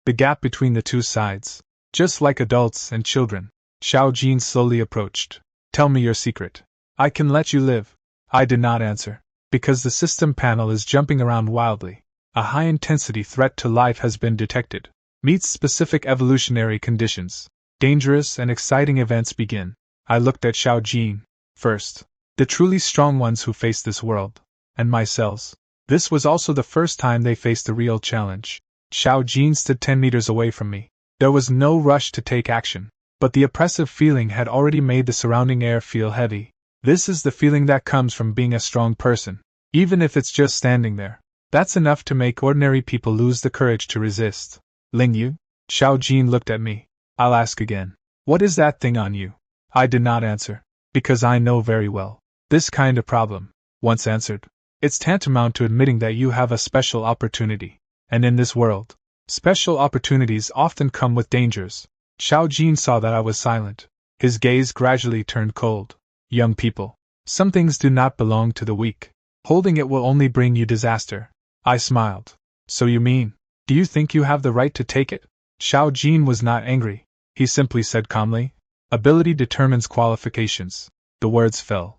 The gap between the two sides, just like adults and children. Xiao Jin slowly approached. Tell me your secret. I can let you live. I did not answer, because the system panel is jumping around wildly. A high-intensity threat to life has been detected. Meets specific evolutionary conditions. Dangerous and exciting events begin. I looked at Xiao Jin first. The truly strong ones who face this world, and my cells. This was also the first time they faced a real challenge. Xiao Jin stood 10 meters away from me. There was no rush to take action, but the oppressive feeling had already made the surrounding air feel heavy. This is the feeling that comes from being a strong person. Even if it's just standing there, that's enough to make ordinary people lose the courage to resist. Lingyu? Xiao Jin looked at me. I'll ask again. What is that thing on you? I did not answer, because I know very well. This kind of problem, once answered, it's tantamount to admitting that you have a special opportunity. And in this world, special opportunities often come with dangers. Xiao Jin saw that I was silent. His gaze gradually turned cold. Young people, some things do not belong to the weak. Holding it will only bring you disaster. I smiled. So you mean, do you think you have the right to take it? Xiao Jin was not angry. He simply said calmly, ability determines qualifications. The words fell.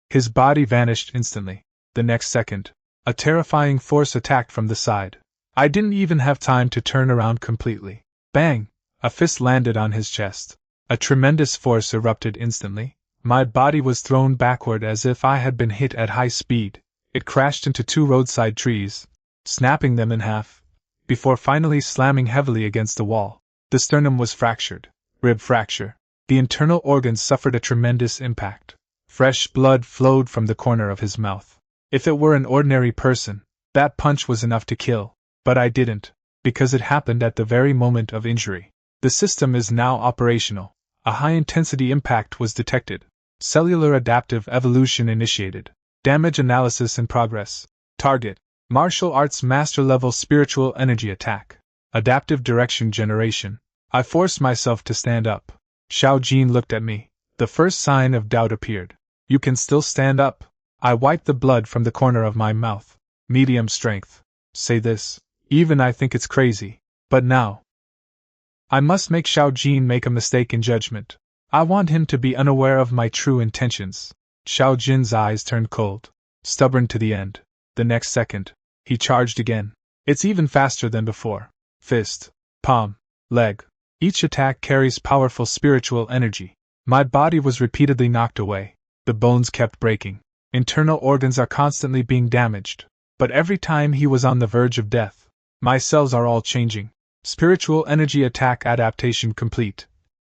His body vanished instantly. The next second, a terrifying force attacked from the side. I didn't even have time to turn around completely. Bang! A fist landed on his chest. A tremendous force erupted instantly. My body was thrown backward as if I had been hit at high speed. It crashed into 2 roadside trees, snapping them in half, before finally slamming heavily against the wall. The sternum was fractured. Rib fracture. The internal organs suffered a tremendous impact. Fresh blood flowed from the corner of his mouth. If it were an ordinary person, that punch was enough to kill. But I didn't, because it happened at the very moment of injury. The system is now operational. A high-intensity impact was detected. Cellular adaptive evolution initiated. Damage analysis in progress. Target: Martial Arts Master Level Spiritual Energy Attack. Adaptive Direction Generation. I forced myself to stand up. Xiao Jin looked at me. The first sign of doubt appeared. You can still stand up. I wiped the blood from the corner of my mouth. Medium strength. Say this. Even I think it's crazy. But now, I must make Xiao Jin make a mistake in judgment. I want him to be unaware of my true intentions. Xiao Jin's eyes turned cold. Stubborn to the end. The next second, he charged again. It's even faster than before. Fist, palm, leg. Each attack carries powerful spiritual energy. My body was repeatedly knocked away. The bones kept breaking. Internal organs are constantly being damaged. But every time he was on the verge of death, my cells are all changing. Spiritual energy attack adaptation complete.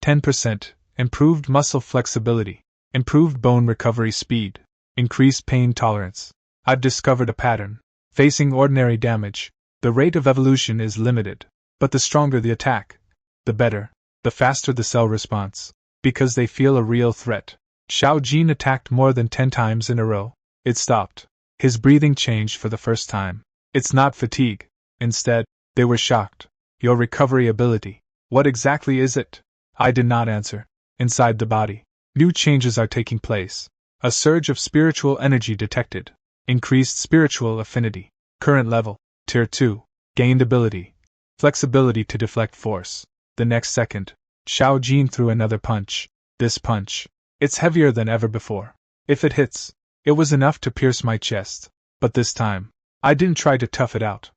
10%. Improved muscle flexibility. Improved bone recovery speed. Increased pain tolerance. I've discovered a pattern. Facing ordinary damage, the rate of evolution is limited. But the stronger the attack, the better, the faster the cell response. Because they feel a real threat. Xiao Jin attacked more than 10 times in a row. It stopped. His breathing changed for the first time. It's not fatigue. Instead, they were shocked. Your recovery ability. What exactly is it? I did not answer. Inside the body, new changes are taking place. A surge of spiritual energy detected. Increased spiritual affinity. Current level, Tier 2. Gained ability. Flexibility to deflect force. The next second, Xiao Jin threw another punch. This punch. It's heavier than ever before. If it hits, it was enough to pierce my chest. But this time, I didn't try to tough it out.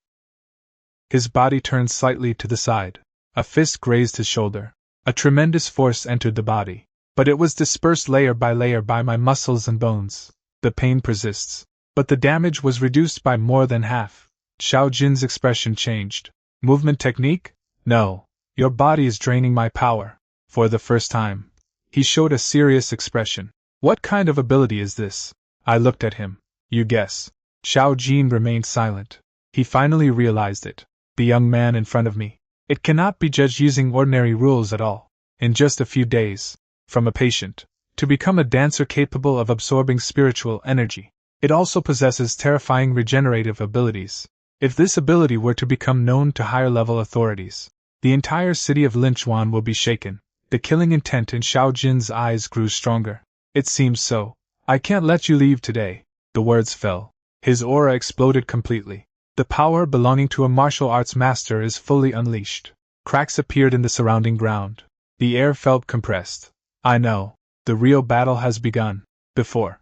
His body turned slightly to the side. A fist grazed his shoulder. A tremendous force entered the body. But it was dispersed layer by my muscles and bones. The pain persists. But the damage was reduced by more than half. Xiao Jin's expression changed. Movement technique? No. Your body is draining my power. For the first time, he showed a serious expression. What kind of ability is this? I looked at him. You guess. Xiao Jin remained silent. He finally realized it. The young man in front of me. It cannot be judged using ordinary rules at all. In just a few days, from a patient, to become a dancer capable of absorbing spiritual energy. It also possesses terrifying regenerative abilities. If this ability were to become known to higher-level authorities, the entire city of Linchuan will be shaken. The killing intent in Xiao Jin's eyes grew stronger. It seems so. I can't let you leave today. The words fell. His aura exploded completely. The power belonging to a martial arts master is fully unleashed. Cracks appeared in the surrounding ground. The air felt compressed. I know. The real battle has begun. Before,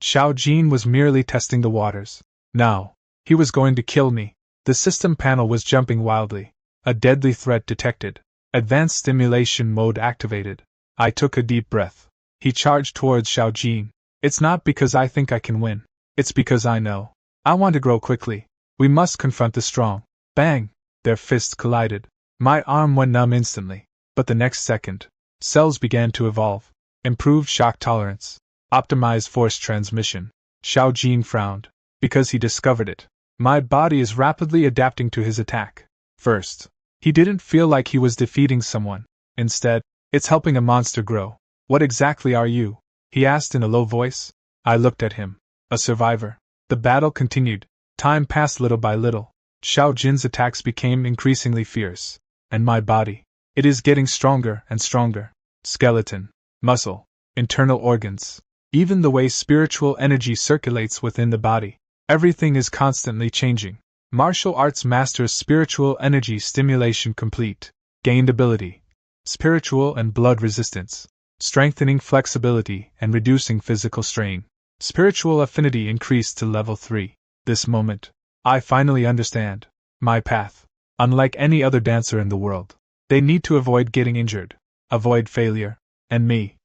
Xiao Jin was merely testing the waters. Now, he was going to kill me. The system panel was jumping wildly. A deadly threat detected. Advanced stimulation mode activated. I took a deep breath. He charged towards Xiao Jin. It's not because I think I can win. It's because I know. I want to grow quickly. We must confront the strong. Bang! Their fists collided. My arm went numb instantly. But the next second, cells began to evolve. Improved shock tolerance. Optimized force transmission. Xiao Jin frowned. Because he discovered it. My body is rapidly adapting to his attack. First, he didn't feel like he was defeating someone. Instead, it's helping a monster grow. What exactly are you? He asked in a low voice. I looked at him. A survivor. The battle continued. Time passed little by little. Xiao Jin's attacks became increasingly fierce. And my body. It is getting stronger and stronger. Skeleton, muscle, internal organs. Even the way spiritual energy circulates within the body. Everything is constantly changing. Martial Arts Master's spiritual energy stimulation complete. Gained ability. Spiritual and blood resistance. Strengthening flexibility and reducing physical strain. Spiritual affinity increased to level 3. This moment, I finally understand. My path. Unlike any other dancer in the world, they need to avoid getting injured. avoid failure, and me.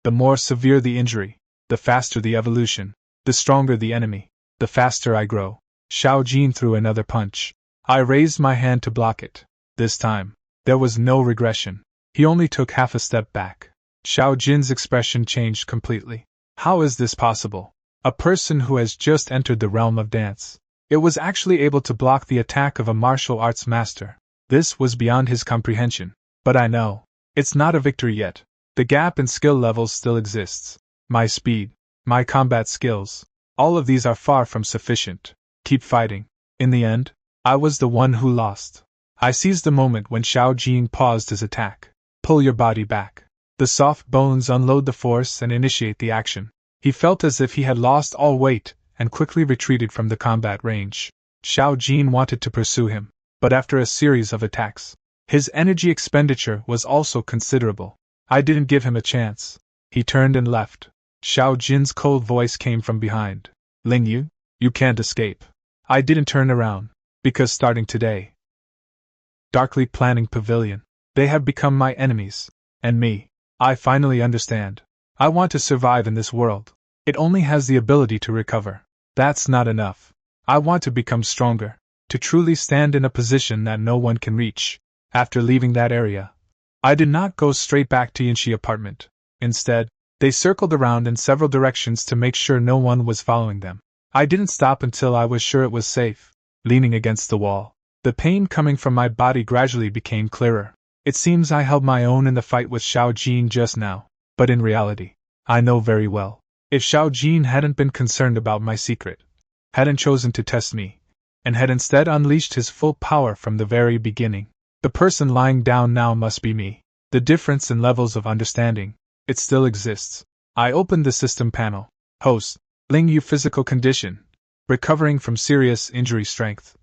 The more severe the injury, the faster the evolution, the stronger the enemy, the faster I grow. Xiao Jin threw another punch. I raised my hand to block it. This time, there was no regression. He only took half a step back. Xiao Jin's expression changed completely. How is this possible? A person who has just entered the realm of dance. It was actually able to block the attack of a martial arts master. This was beyond his comprehension. But I know. It's not a victory yet. The gap in skill levels still exists. My speed, my combat skills, all of these are far from sufficient. Keep fighting. In the end, I was the one who lost. I seized the moment when Xiao Jin paused his attack. Pull your body back. The soft bones unload the force and initiate the action. He felt as if he had lost all weight and quickly retreated from the combat range. Xiao Jin wanted to pursue him, but after a series of attacks, his energy expenditure was also considerable. I didn't give him a chance. He turned and left. Xiao Jin's cold voice came from behind. Ling Yu, you can't escape. I didn't turn around, because starting today, Darkly Planning Pavilion, they have become my enemies. And me. I finally understand. I want to survive in this world. It only has the ability to recover. That's not enough. I want to become stronger, to truly stand in a position that no one can reach. After leaving that area, I did not go straight back to Yinshi apartment. Instead, they circled around in several directions to make sure no one was following them. I didn't stop until I was sure it was safe. Leaning against the wall, the pain coming from my body gradually became clearer. It seems I held my own in the fight with Xiao Jin just now, but in reality, I know very well, if Xiao Jin hadn't been concerned about my secret, hadn't chosen to test me, and had instead unleashed his full power from the very beginning, the person lying down now must be me. The difference in levels of understanding, it still exists. I opened the system panel. Host, Ling Yu physical condition, recovering from serious injury strength,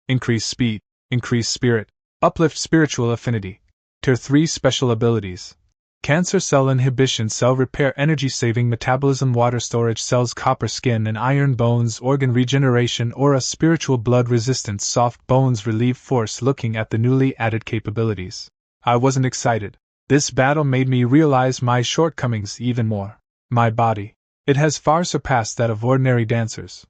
increase speed, increase spirit, uplift spiritual affinity, Tier 3 special abilities, cancer cell inhibition, cell repair, energy saving, metabolism, water storage, cells, copper skin and iron bones, organ regeneration, aura, spiritual blood resistance, soft bones, relieve force. Looking at the newly added capabilities, I wasn't excited. This battle made me realize my shortcomings even more. My body, it has far surpassed that of ordinary dancers.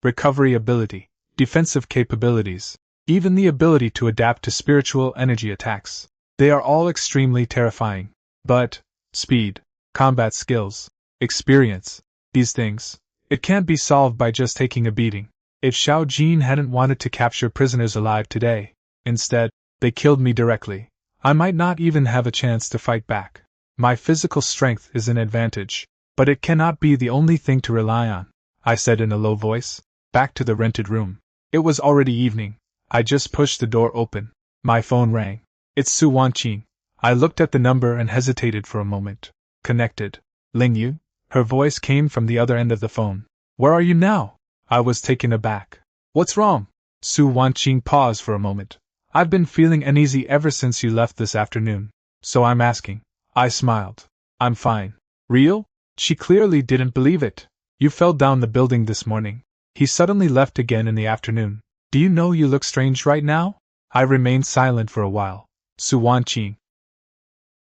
Recovery ability, defensive capabilities, even the ability to adapt to spiritual energy attacks. They are all extremely terrifying. But, speed, combat skills, experience, these things, it can't be solved by just taking a beating. If Xiao Jin hadn't wanted to capture prisoners alive today, instead, they killed me directly, I might not even have a chance to fight back. My physical strength is an advantage, but it cannot be the only thing to rely on, I said in a low voice. Back to the rented room. It was already evening. I just pushed the door open. My phone rang. It's Su Wanqing. I looked at the number and hesitated for a moment. Connected. Ling Yu? Her voice came from the other end of the phone. Where are you now? I was taken aback. What's wrong? Su Wanqing paused for a moment. I've been feeling uneasy ever since you left this afternoon, so I'm asking. I smiled. I'm fine. Real? She clearly didn't believe it. You fell down the building this morning. He suddenly left again in the afternoon. Do you know you look strange right now? I remained silent for a while. Su Wanqing.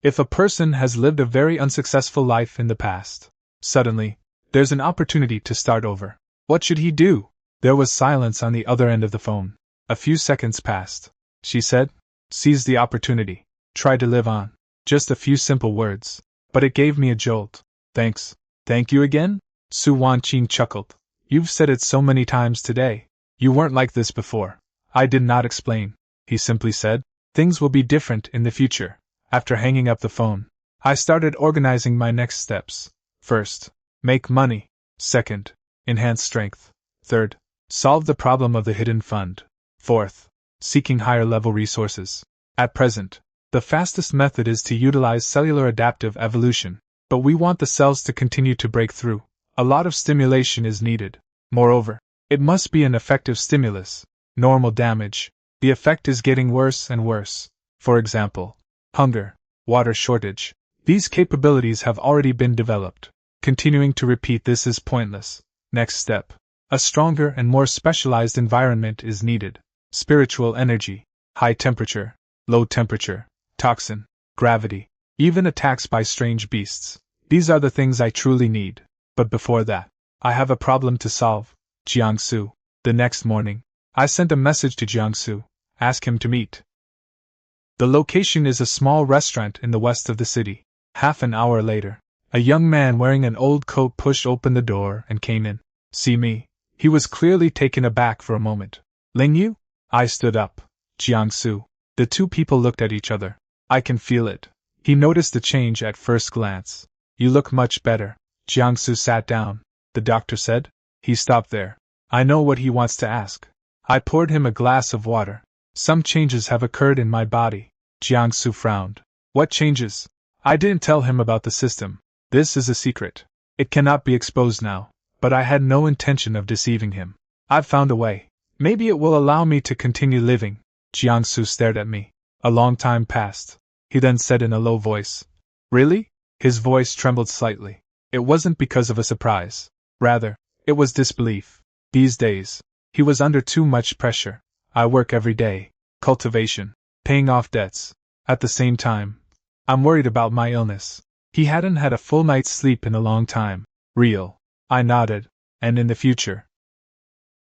If a person has lived a very unsuccessful life in the past, suddenly, there's an opportunity to start over. What should he do? There was silence on the other end of the phone. A few seconds passed. She said, seize the opportunity. Try to live on. Just a few simple words. But it gave me a jolt. Thanks. Thank you again? Su Wanqing chuckled. You've said it so many times today. You weren't like this before. I did not explain. He simply said, things will be different in the future. After hanging up the phone, I started organizing my next steps. First, make money. Second, enhance strength. Third, solve the problem of the hidden fund. Fourth, seeking higher level resources. At present, the fastest method is to utilize cellular adaptive evolution, but we want the cells to continue to break through. A lot of stimulation is needed. Moreover, it must be an effective stimulus. Normal damage. The effect is getting worse and worse. For example, hunger, water shortage. These capabilities have already been developed. Continuing to repeat this is pointless. Next step. A stronger and more specialized environment is needed. Spiritual energy. High temperature, low temperature, toxin. gravity, even attacks by strange beasts. These are the things I truly need. But before that, I have a problem to solve. Jiangsu. The next morning, I sent a message to Jiangsu, ask him to meet. The location is a small restaurant in the west of the city. Half an hour later, a young man wearing an old coat pushed open the door and came in. See me? He was clearly taken aback for a moment. Ling Yu? I stood up. Jiangsu. The two people looked at each other. I can feel it. He noticed the change at first glance. You look much better. Jiangsu sat down. The doctor said. He stopped there. I know what he wants to ask. I poured him a glass of water. Some changes have occurred in my body. Jiangsu frowned. What changes? I didn't tell him about the system. This is a secret. It cannot be exposed now, but I had no intention of deceiving him. I've found a way. Maybe it will allow me to continue living. Jiangsu stared at me. A long time passed. He then said in a low voice. Really? His voice trembled slightly. It wasn't because of a surprise. Rather, it was disbelief. These days, he was under too much pressure. I work every day. Cultivation. Paying off debts. At the same time, I'm worried about my illness. He hadn't had a full night's sleep in a long time. Real. I nodded. And in the future?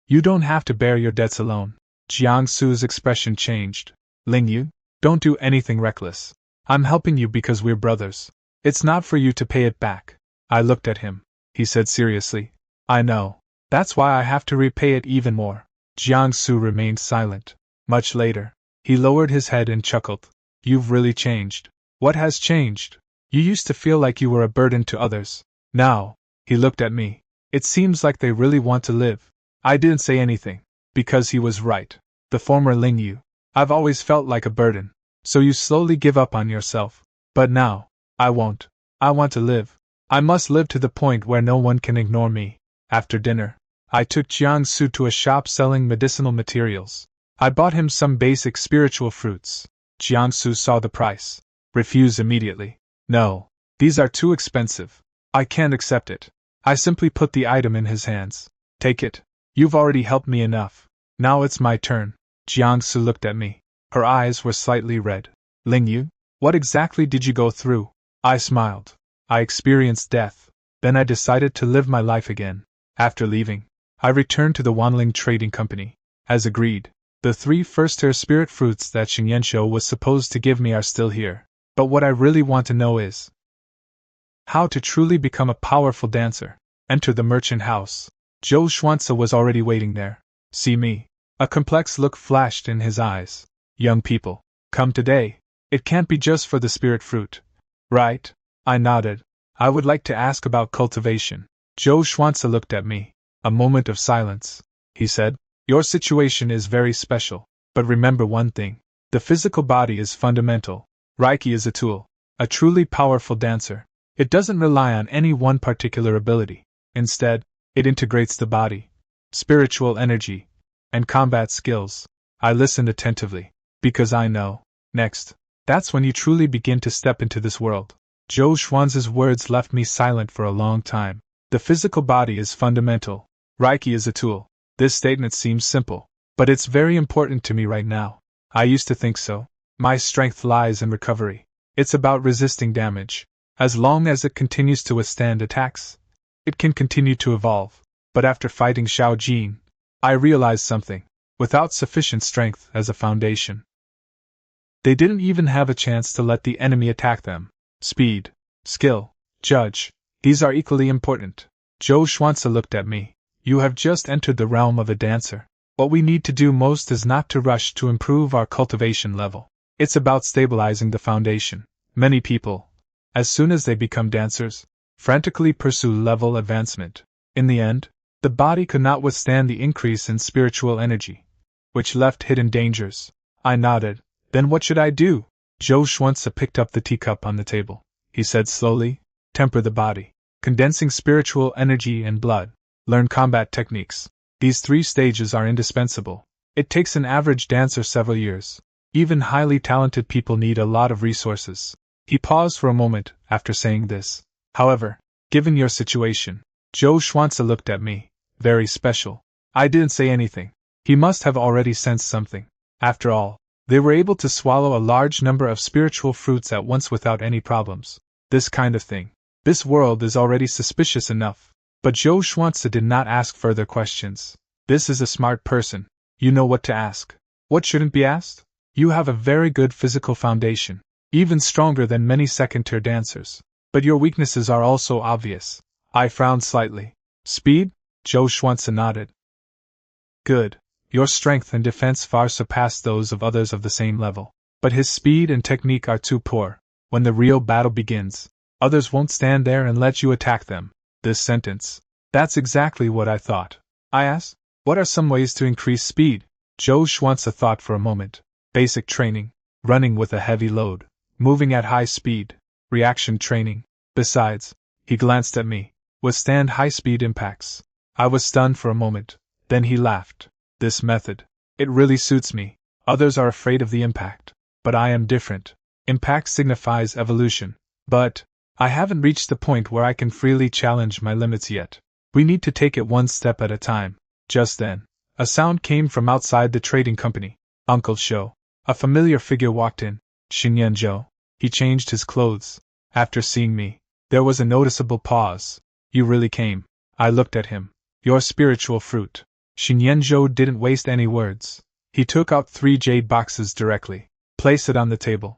You don't have to bear your debts alone. Jiangsu's expression changed. Ling Yu, don't do anything reckless. I'm helping you because we're brothers. It's not for you to pay it back. I looked at him. He said seriously. I know. That's why I have to repay it even more. Jiangsu remained silent. Much later, he lowered his head and chuckled. You've really changed. What has changed? You used to feel like you were a burden to others. Now, he looked at me. It seems like they really want to live. I didn't say anything, because he was right. The former Ling Yu. I've always felt like a burden. So you slowly give up on yourself. But now, I won't. I want to live. I must live to the point where no one can ignore me. After dinner, I took Jiangsu to a shop selling medicinal materials. I bought him some basic spiritual fruits. Jiangsu saw the price. Refused immediately. No, these are too expensive. I can't accept it. I simply put the item in his hands. Take it. You've already helped me enough. Now it's my turn. Jiangsu looked at me. Her eyes were slightly red. Ling Yu, what exactly did you go through? I smiled. I experienced death. Then I decided to live my life again. After leaving, I returned to the Wanling Trading Company. As agreed, the 3 first-tier spirit fruits that Xingyanshou was supposed to give me are still here. But what I really want to know is how to truly become a powerful dancer. Enter the merchant house. Zhou Xuanzi was already waiting there. See me. A complex look flashed in his eyes. Young people, come today. It can't be just for the spirit fruit. Right? I nodded. I would like to ask about cultivation. Zhou Xuanzi looked at me. A moment of silence. He said, your situation is very special. But remember one thing. The physical body is fundamental. Reiki is a tool. A truly powerful dancer. It doesn't rely on any one particular ability. Instead, it integrates the body, spiritual energy, and combat skills. I listened attentively. Because I know. Next. That's when you truly begin to step into this world. Zhou Xuanzi's words left me silent for a long time. The physical body is fundamental. Reiki is a tool. This statement seems simple, but it's very important to me right now. I used to think so. My strength lies in recovery. It's about resisting damage. As long as it continues to withstand attacks, it can continue to evolve. But after fighting Xiao Jin, I realized something. Without sufficient strength as a foundation, they didn't even have a chance to let the enemy attack them. Speed, skill, judge, these are equally important. Zhou Xuanzi looked at me. You have just entered the realm of a dancer. What we need to do most is not to rush to improve our cultivation level. It's about stabilizing the foundation. Many people, as soon as they become dancers, frantically pursue level advancement. In the end, the body could not withstand the increase in spiritual energy, which left hidden dangers. I nodded. Then what should I do? Zhou Xuanzi picked up the teacup on the table. He said slowly, temper the body, condensing spiritual energy and blood. Learn combat techniques. These 3 stages are indispensable. It takes an average dancer several years. Even highly talented people need a lot of resources. He paused for a moment after saying this. However, given your situation, Zhou Xuanzi looked at me. Very special. I didn't say anything. He must have already sensed something. After all, They were able to swallow a large number of spiritual fruits at once without any problems. This kind of thing. This world is already suspicious enough. But Joe Schwanza did not ask further questions. This is a smart person. You know what to ask. What shouldn't be asked? You have a very good physical foundation, even stronger than many second-tier dancers. But your weaknesses are also obvious. I frowned slightly. Speed? Joe Schwanza nodded. Good. Your strength and defense far surpass those of others of the same level. But his speed and technique are too poor. When the real battle begins, others won't stand there and let you attack them. This sentence. That's exactly what I thought. I asked, what are some ways to increase speed? Joe Schwanza thought for a moment. Basic training, running with a heavy load, moving at high speed, reaction training. Besides, he glanced at me, withstand high-speed impacts. I was stunned for a moment. Then he laughed. This method. It really suits me. Others are afraid of the impact. But I am different. Impact signifies evolution. But I haven't reached the point where I can freely challenge my limits yet. We need to take it one step at a time. Just then, a sound came from outside the trading company. Uncle Sho. A familiar figure walked in. Shinyan Zhou. He changed his clothes. After seeing me, there was a noticeable pause. You really came. I looked at him. Your spiritual fruit. Shinyan Zhou didn't waste any words. He took out 3 jade boxes directly. Place it on the table.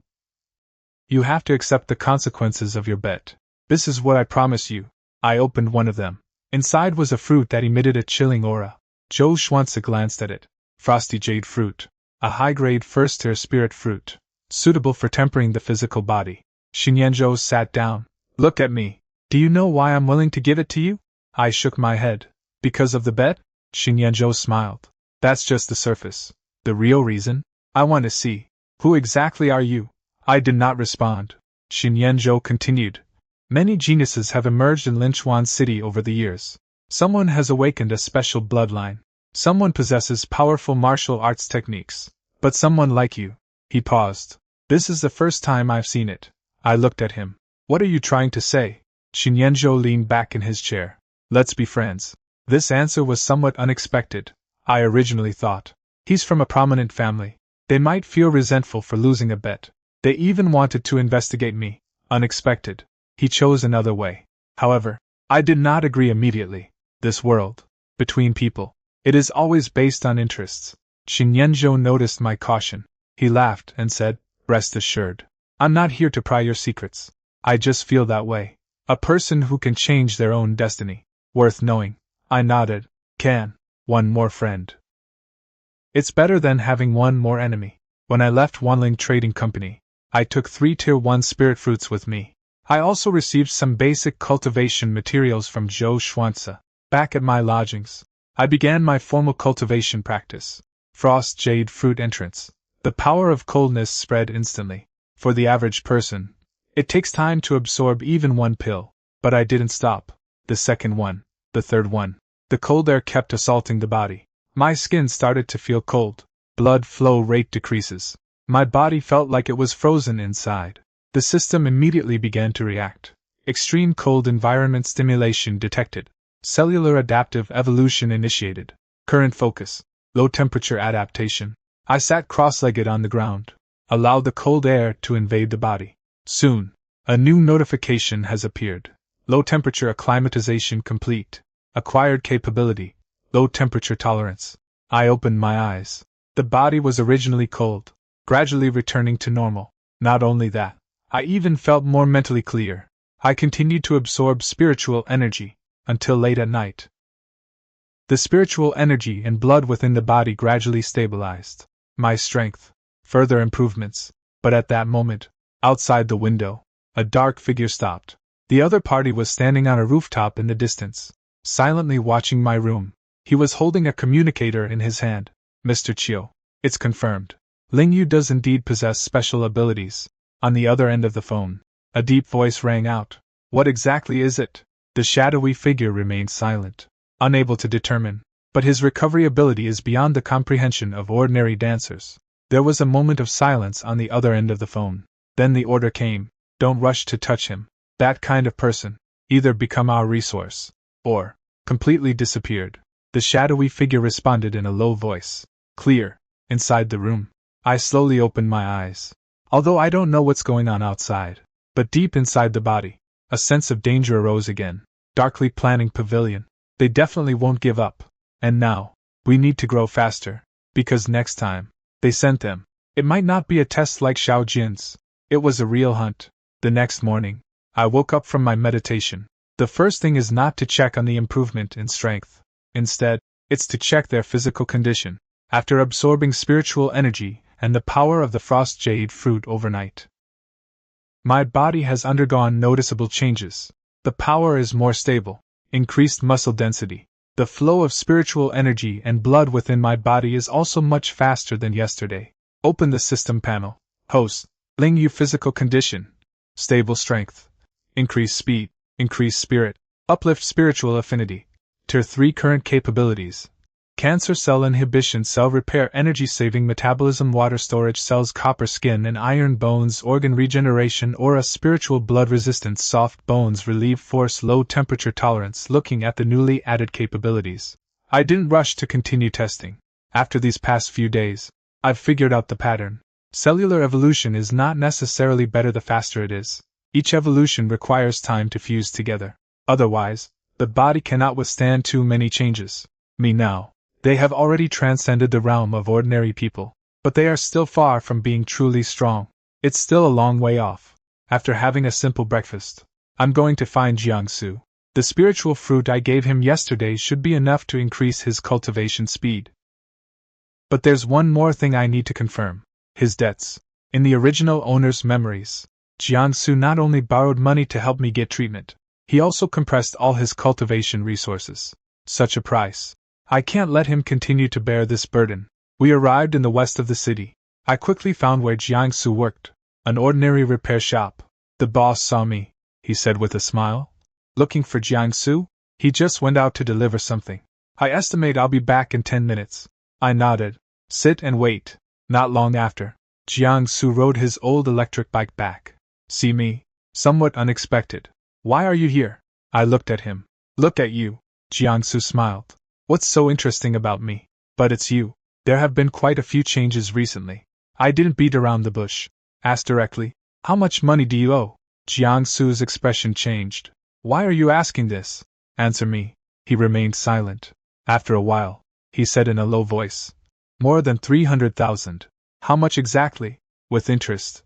You have to accept the consequences of your bet. This is what I promise you. I opened one of them. Inside was a fruit that emitted a chilling aura. Joe Schwanza glanced at it. Frosty jade fruit. A high-grade first-tier spirit fruit. Suitable for tempering the physical body. Shinyan Zhou sat down. Look at me. Do you know why I'm willing to give it to you? I shook my head. Because of the bet? Shinyan Zhou smiled. That's just the surface. The real reason? I want to see. Who exactly are you? I did not respond. Shinyan Zhou continued. Many geniuses have emerged in Linchuan City over the years. Someone has awakened a special bloodline. Someone possesses powerful martial arts techniques. But someone like you. He paused. This is the first time I've seen it. I looked at him. What are you trying to say? Shinyan Zhou leaned back in his chair. Let's be friends. This answer was somewhat unexpected. I originally thought. He's from a prominent family. They might feel resentful for losing a bet. They even wanted to investigate me. Unexpected. He chose another way. However, I did not agree immediately. This world, between people, it is always based on interests. Shinyan Zhou noticed my caution. He laughed and said, rest assured. I'm not here to pry your secrets. I just feel that way. A person who can change their own destiny. Worth knowing. I nodded. Can. One more friend. It's better than having one more enemy. When I left Wanling Trading Company, I took 3 Tier 1 spirit fruits with me. I also received some basic cultivation materials from Joe Schwanza. Back at my lodgings, I began my formal cultivation practice. Frost Jade Fruit Entrance. The power of coldness spread instantly. For the average person, it takes time to absorb even one pill. But I didn't stop. The second one. The third one. The cold air kept assaulting the body. My skin started to feel cold. Blood flow rate decreases. My body felt like it was frozen inside. The system immediately began to react. Extreme cold environment stimulation detected. Cellular adaptive evolution initiated. Current focus. Low temperature adaptation. I sat cross-legged on the ground. Allowed the cold air to invade the body. Soon, a new notification has appeared. Low temperature acclimatization complete. Acquired capability. Low temperature tolerance. I opened my eyes. The body was originally cold, gradually returning to normal. Not only that, I even felt more mentally clear. I continued to absorb spiritual energy, until late at night. The spiritual energy and blood within the body gradually stabilized. My strength. Further improvements. But at that moment, outside the window, a dark figure stopped. The other party was standing on a rooftop in the distance, silently watching my room. He was holding a communicator in his hand. Mr. Chiu, it's confirmed. Ling Yu does indeed possess special abilities. On the other end of the phone, a deep voice rang out. What exactly is it? The shadowy figure remained silent, unable to determine. But his recovery ability is beyond the comprehension of ordinary dancers. There was a moment of silence on the other end of the phone. Then the order came. Don't rush to touch him. That kind of person either become our resource, or completely disappeared. The shadowy figure responded in a low voice. Clear. Inside the room, I slowly opened my eyes. Although I don't know what's going on outside, but deep inside the body, a sense of danger arose again. Darkly planning pavilion. They definitely won't give up. And now, we need to grow faster, because next time they sent them, it might not be a test like Xiao Jin's. It was a real hunt. The next morning, I woke up from my meditation. The first thing is not to check on the improvement in strength. Instead, it's to check their physical condition, after absorbing spiritual energy and the power of the frost jade fruit overnight. My body has undergone noticeable changes. The power is more stable, increased muscle density. The flow of spiritual energy and blood within my body is also much faster than yesterday. Open the system panel. Host, Ling Yu physical condition. Stable strength. Increase speed, increase spirit, uplift spiritual affinity. Tier 3 current capabilities. Cancer cell inhibition, cell repair, energy saving, metabolism, water storage, cells, copper skin and iron bones, organ regeneration, aura, spiritual blood resistance, soft bones, relieve force, low temperature tolerance. Looking at the newly added capabilities, I didn't rush to continue testing. After these past few days, I've figured out the pattern. Cellular evolution is not necessarily better the faster it is. Each evolution requires time to fuse together. Otherwise, the body cannot withstand too many changes. Me now. They have already transcended the realm of ordinary people, but they are still far from being truly strong. It's still a long way off. After having a simple breakfast, I'm going to find Jiangsu. The spiritual fruit I gave him yesterday should be enough to increase his cultivation speed. But there's one more thing I need to confirm. His debts. In the original owner's memories, Jiangsu not only borrowed money to help me get treatment, he also compressed all his cultivation resources. Such a price. I can't let him continue to bear this burden. We arrived in the west of the city. I quickly found where Jiangsu worked, an ordinary repair shop. The boss saw me, he said with a smile. Looking for Jiangsu? He just went out to deliver something. I estimate I'll be back in 10 minutes. I nodded. Sit and wait. Not long after, Jiangsu rode his old electric bike back. See me? Somewhat unexpected. Why are you here? I looked at him. Look at you. Jiangsu smiled. What's so interesting about me? But it's you. There have been quite a few changes recently. I didn't beat around the bush. Asked directly. How much money do you owe? Jiangsu's expression changed. Why are you asking this? Answer me. He remained silent. After a while, he said in a low voice. More than 300,000. How much exactly? With interest.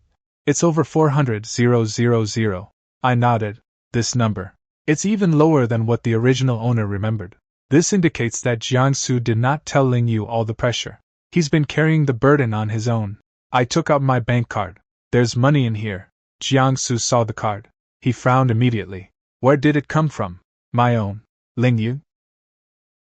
It's over 400,000. I nodded. This number. It's even lower than what the original owner remembered. This indicates that Jiangsu did not tell Ling Yu all the pressure. He's been carrying the burden on his own. I took out my bank card. There's money in here. Jiangsu saw the card. He frowned immediately. Where did it come from? My own. Ling Yu?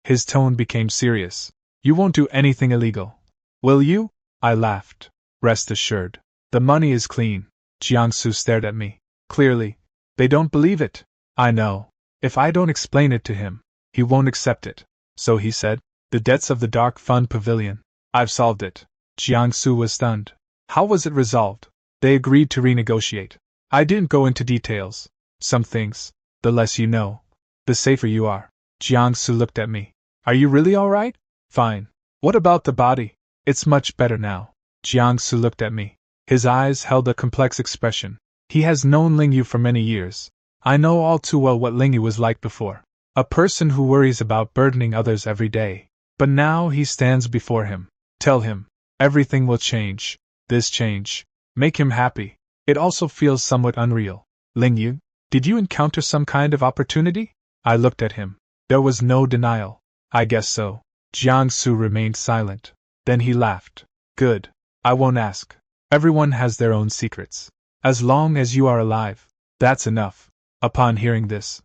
His tone became serious. You won't do anything illegal. Will you? I laughed. Rest assured. The money is clean. Jiangsu stared at me. Clearly. They don't believe it. I know. If I don't explain it to him, he won't accept it. So he said, the debts of the Dark Fund Pavilion. I've solved it. Jiangsu was stunned. How was it resolved? They agreed to renegotiate. I didn't go into details. Some things, the less you know, the safer you are. Jiangsu looked at me. Are you really all right? Fine. What about the body? It's much better now. Jiangsu looked at me. His eyes held a complex expression. He has known Ling Yu for many years. I know all too well what Ling Yu was like before. A person who worries about burdening others every day. But now he stands before him. Tell him. Everything will change. This change. Make him happy. It also feels somewhat unreal. Ling Yu, did you encounter some kind of opportunity? I looked at him. There was no denial. I guess so. Jiangsu remained silent. Then he laughed. Good. I won't ask. Everyone has their own secrets. As long as you are alive, that's enough. Upon hearing this,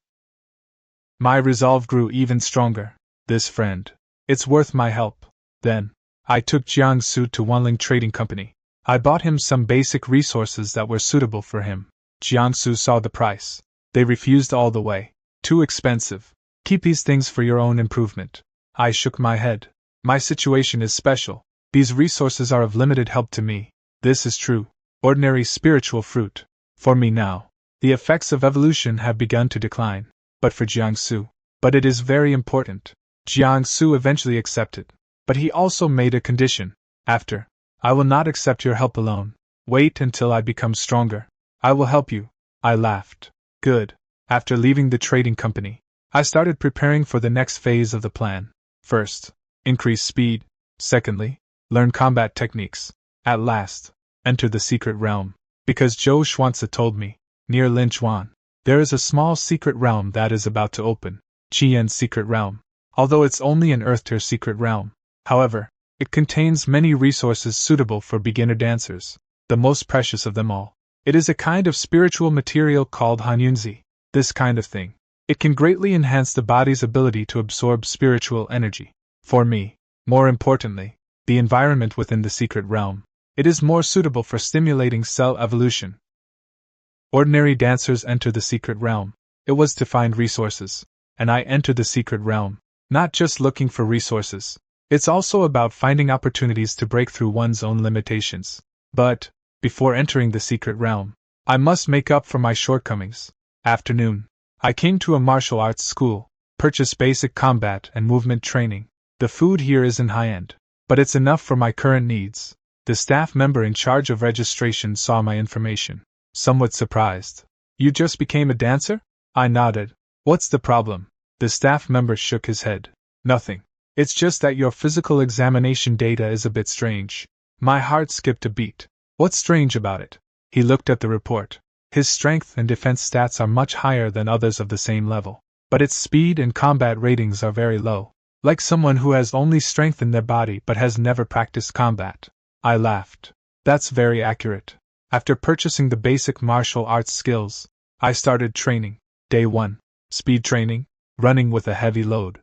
my resolve grew even stronger. This friend. It's worth my help. Then, I took Jiangsu to Wanling Trading Company. I bought him some basic resources that were suitable for him. Jiangsu saw the price. They refused all the way. Too expensive. Keep these things for your own improvement. I shook my head. My situation is special. These resources are of limited help to me. This is true. Ordinary spiritual fruit. For me now, the effects of evolution have begun to decline. But for Jiangsu. But it is very important. Jiangsu eventually accepted. But he also made a condition. After I will not accept your help alone. Wait until I become stronger. I will help you. I laughed. Good. After leaving the trading company, I started preparing for the next phase of the plan. First, increase speed. Secondly, learn combat techniques. At last, enter the secret realm. Because Zhou Xuanzi told me, near Linchuan, there is a small secret realm that is about to open. Qian's secret realm. Although it's only an Earth-tier secret realm. However, it contains many resources suitable for beginner dancers. The most precious of them all. It is a kind of spiritual material called Hanyunzi. This kind of thing. It can greatly enhance the body's ability to absorb spiritual energy. For me, more importantly, the environment within the secret realm. It is more suitable for stimulating cell evolution. Ordinary dancers enter the secret realm. It was to find resources. And I entered the secret realm. Not just looking for resources. It's also about finding opportunities to break through one's own limitations. But, before entering the secret realm, I must make up for my shortcomings. Afternoon. I came to a martial arts school, purchased basic combat and movement training. The food here isn't high-end, but it's enough for my current needs. The staff member in charge of registration saw my information, somewhat surprised. You just became a dancer? I nodded. What's the problem? The staff member shook his head. Nothing. It's just that your physical examination data is a bit strange. My heart skipped a beat. What's strange about it? He looked at the report. His strength and defense stats are much higher than others of the same level. But its speed and combat ratings are very low. Like someone who has only strength in their body but has never practiced combat. I laughed. That's very accurate. After purchasing the basic martial arts skills, I started training. Day 1. Speed training, running with a heavy load.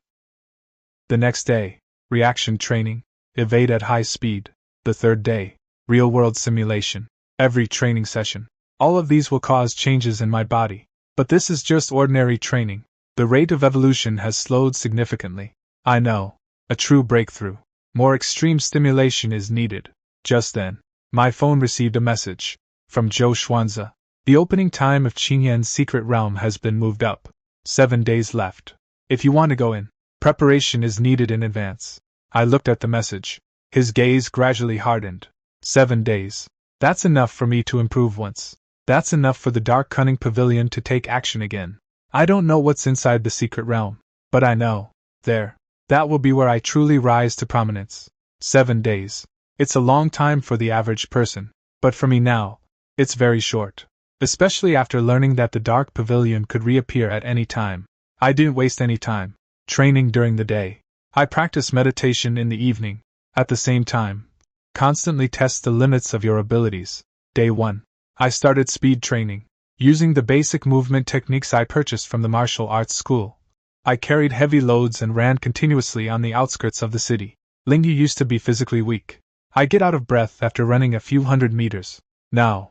The next day, reaction training, evade at high speed. The third day, real-world simulation. Every training session. All of these will cause changes in my body. But this is just ordinary training. The rate of evolution has slowed significantly. I know. A true breakthrough. More extreme stimulation is needed. Just then, my phone received a message. From Zhou Xuanzi. The opening time of Qingyan's secret realm has been moved up. 7 days left. If you want to go in, preparation is needed in advance. I looked at the message. His gaze gradually hardened. 7 days. That's enough for me to improve once. That's enough for the Dark Cunning Pavilion to take action again. I don't know what's inside the secret realm, but I know. There. That will be where I truly rise to prominence. 7 days. It's a long time for the average person, but for me now, it's very short. Especially after learning that the Dark Pavilion could reappear at any time. I didn't waste any time. Training during the day. I practice meditation in the evening. At the same time, constantly test the limits of your abilities. Day 1. I started speed training. Using the basic movement techniques I purchased from the martial arts school. I carried heavy loads and ran continuously on the outskirts of the city. Lingyu used to be physically weak. I get out of breath after running a few hundred meters. Now,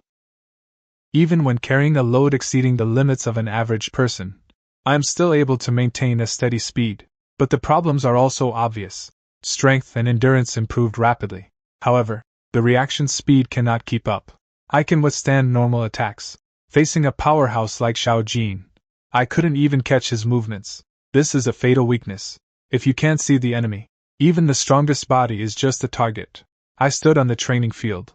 even when carrying a load exceeding the limits of an average person, I am still able to maintain a steady speed. But the problems are also obvious. Strength and endurance improved rapidly. However, the reaction speed cannot keep up. I can withstand normal attacks. Facing a powerhouse like Xiao Jin, I couldn't even catch his movements. This is a fatal weakness. If you can't see the enemy, even the strongest body is just a target. I stood on the training field,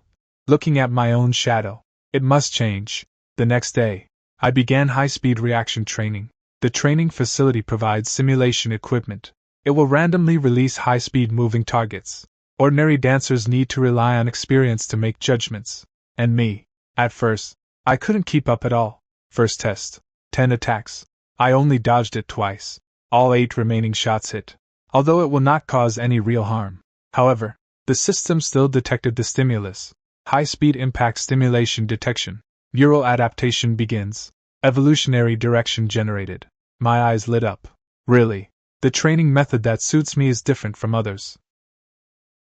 looking at my own shadow. It must change. The next day, I began high-speed reaction training. The training facility provides simulation equipment. It will randomly release high-speed moving targets. Ordinary dancers need to rely on experience to make judgments. And me. At first, I couldn't keep up at all. First test. 10 attacks. I only dodged it twice. All 8 remaining shots hit. Although it will not cause any real harm. However, the system still detected the stimulus. High-speed impact stimulation detection. Neural adaptation begins. Evolutionary direction generated. My eyes lit up. Really? The training method that suits me is different from others.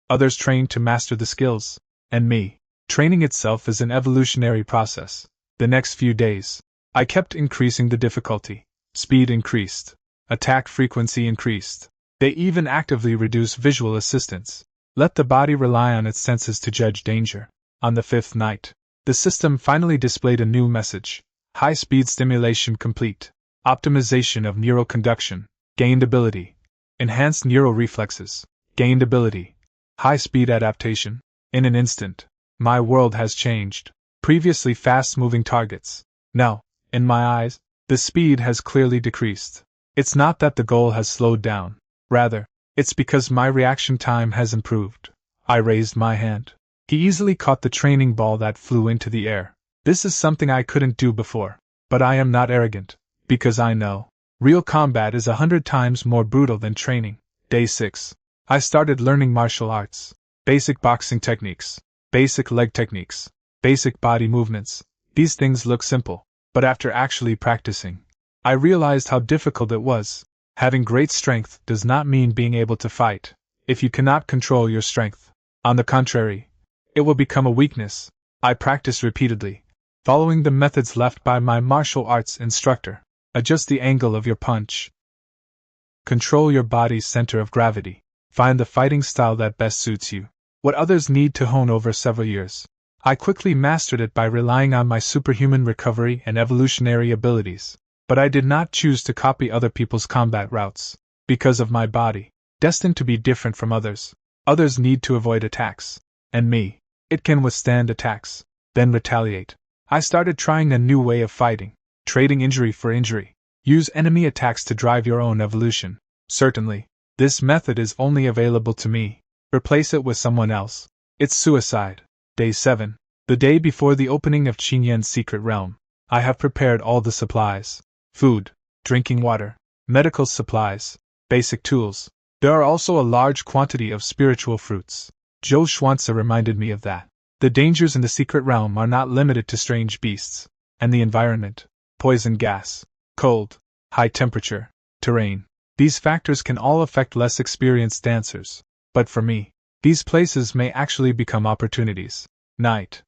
Others train to master the skills. And me. Training itself is an evolutionary process. The next few days, I kept increasing the difficulty. Speed increased. Attack frequency increased. They even actively reduce visual assistance. Let the body rely on its senses to judge danger. On the 5th night, the system finally displayed a new message. High-speed stimulation complete. Optimization of neural conduction. Gained ability. Enhanced neural reflexes. Gained ability. High-speed adaptation. In an instant, my world has changed. Previously fast-moving targets. Now, in my eyes, the speed has clearly decreased. It's not that the goal has slowed down. Rather, it's because my reaction time has improved. I raised my hand. He easily caught the training ball that flew into the air. This is something I couldn't do before. But I am not arrogant, because I know. Real combat is 100 times more brutal than training. Day 6. I started learning martial arts. Basic boxing techniques. Basic leg techniques. Basic body movements. These things look simple, but after actually practicing, I realized how difficult it was. Having great strength does not mean being able to fight, if you cannot control your strength. On the contrary, it will become a weakness. I practiced repeatedly, following the methods left by my martial arts instructor. Adjust the angle of your punch. Control your body's center of gravity. Find the fighting style that best suits you. What others need to hone over several years. I quickly mastered it by relying on my superhuman recovery and evolutionary abilities. But I did not choose to copy other people's combat routes. Because of my body, destined to be different from others. Others need to avoid attacks. And me, it can withstand attacks, then retaliate. I started trying a new way of fighting. Trading injury for injury. Use enemy attacks to drive your own evolution. Certainly, this method is only available to me. Replace it with someone else. It's suicide. Day 7. The day before the opening of Qinyan's secret realm. I have prepared all the supplies. Food, drinking water, medical supplies, basic tools. There are also a large quantity of spiritual fruits. Joe Schwanza reminded me of that. The dangers in the secret realm are not limited to strange beasts. And the environment. Poison gas, cold, high temperature, terrain. These factors can all affect less experienced dancers. But for me, these places may actually become opportunities. Night.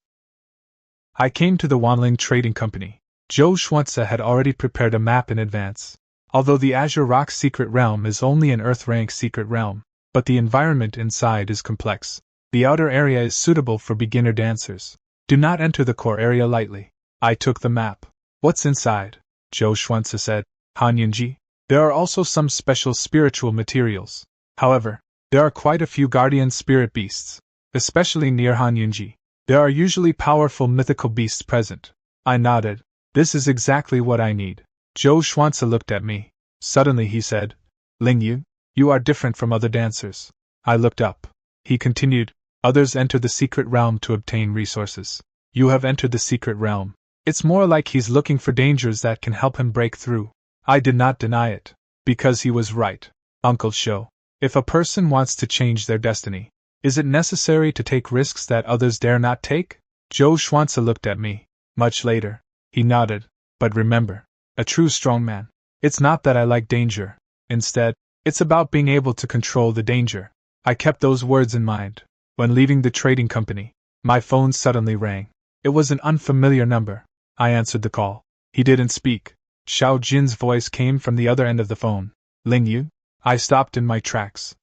I came to the Wanling Trading Company. Joe Schwanza had already prepared a map in advance. Although the Azure Rock secret realm is only an Earth-rank secret realm, but the environment inside is complex. The outer area is suitable for beginner dancers. Do not enter the core area lightly. I took the map. What's inside? Joe Schwanza said. Hanyunji. There are also some special spiritual materials. However, there are quite a few guardian spirit beasts, especially near Hanyunji. There are usually powerful mythical beasts present. I nodded. This is exactly what I need. Joe Schwanza looked at me. Suddenly he said, Lingyu, you are different from other dancers. I looked up. He continued, others enter the secret realm to obtain resources. You have entered the secret realm. It's more like he's looking for dangers that can help him break through. I did not deny it. Because he was right. Uncle Sho. If a person wants to change their destiny, is it necessary to take risks that others dare not take? Joe Schwanza looked at me. Much later, he nodded. But remember, a true strongman. It's not that I like danger. Instead, it's about being able to control the danger. I kept those words in mind. When leaving the trading company, my phone suddenly rang. It was an unfamiliar number. I answered the call. He didn't speak. Xiao Jin's voice came from the other end of the phone. Lingyu? I stopped in my tracks.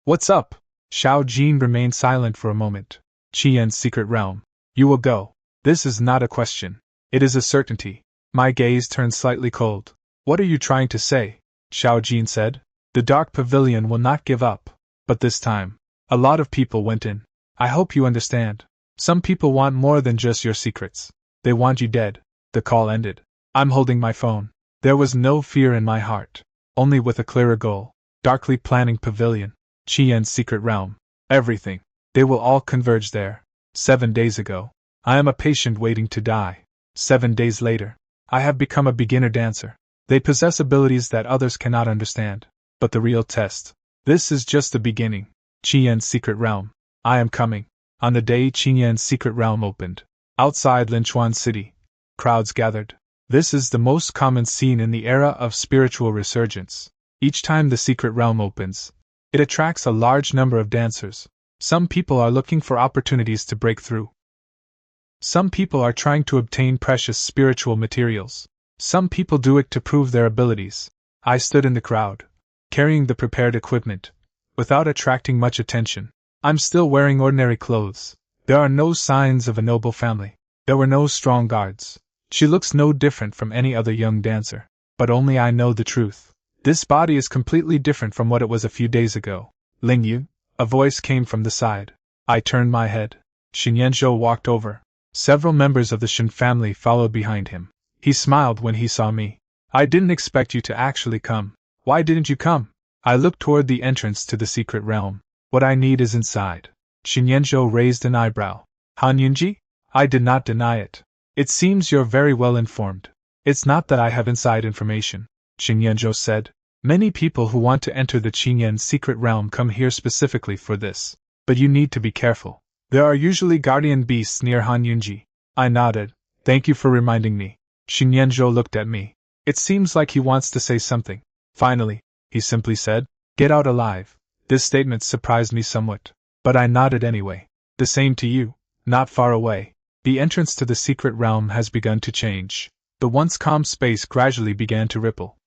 What's up? Xiao Jin remained silent for a moment. Qian's secret realm. You will go. This is not a question. It is a certainty. My gaze turned slightly cold. What are you trying to say? Xiao Jin said. The Dark Pavilion will not give up. But this time, a lot of people went in. I hope you understand. Some people want more than just your secrets. They want you dead. The call ended. I'm holding my phone. There was no fear in my heart. Only with a clearer goal. Darkly planning pavilion. Qian's secret realm. Everything. They will all converge there. 7 days ago, I am a patient waiting to die. 7 days later, I have become a beginner dancer. They possess abilities that others cannot understand. But the real test. This is just the beginning. Qian's secret realm. I am coming. On the day Qian's secret realm opened, outside Linchuan City, crowds gathered. This is the most common scene in the era of spiritual resurgence. Each time the secret realm opens, it attracts a large number of dancers. Some people are looking for opportunities to break through. Some people are trying to obtain precious spiritual materials. Some people do it to prove their abilities. I stood in the crowd, carrying the prepared equipment, without attracting much attention. I'm still wearing ordinary clothes. There are no signs of a noble family. There were no strong guards. She looks no different from any other young dancer. But only I know the truth. This body is completely different from what it was a few days ago. Lingyu? A voice came from the side. I turned my head. Shinyenjo walked over. Several members of the Shin family followed behind him. He smiled when he saw me. I didn't expect you to actually come. Why didn't you come? I looked toward the entrance to the secret realm. What I need is inside. Shinyenjo raised an eyebrow. Hanyunji? I did not deny it. It seems you're very well informed. It's not that I have inside information, Shinyenjo said. Many people who want to enter the Qingyan secret realm come here specifically for this. But you need to be careful. There are usually guardian beasts near Hanyunji. I nodded. Thank you for reminding me. Shinyenjo looked at me. It seems like he wants to say something. Finally, he simply said, "Get out alive." This statement surprised me somewhat. But I nodded anyway. The same to you. Not far away. The entrance to the secret realm has begun to change. The once calm space gradually began to ripple.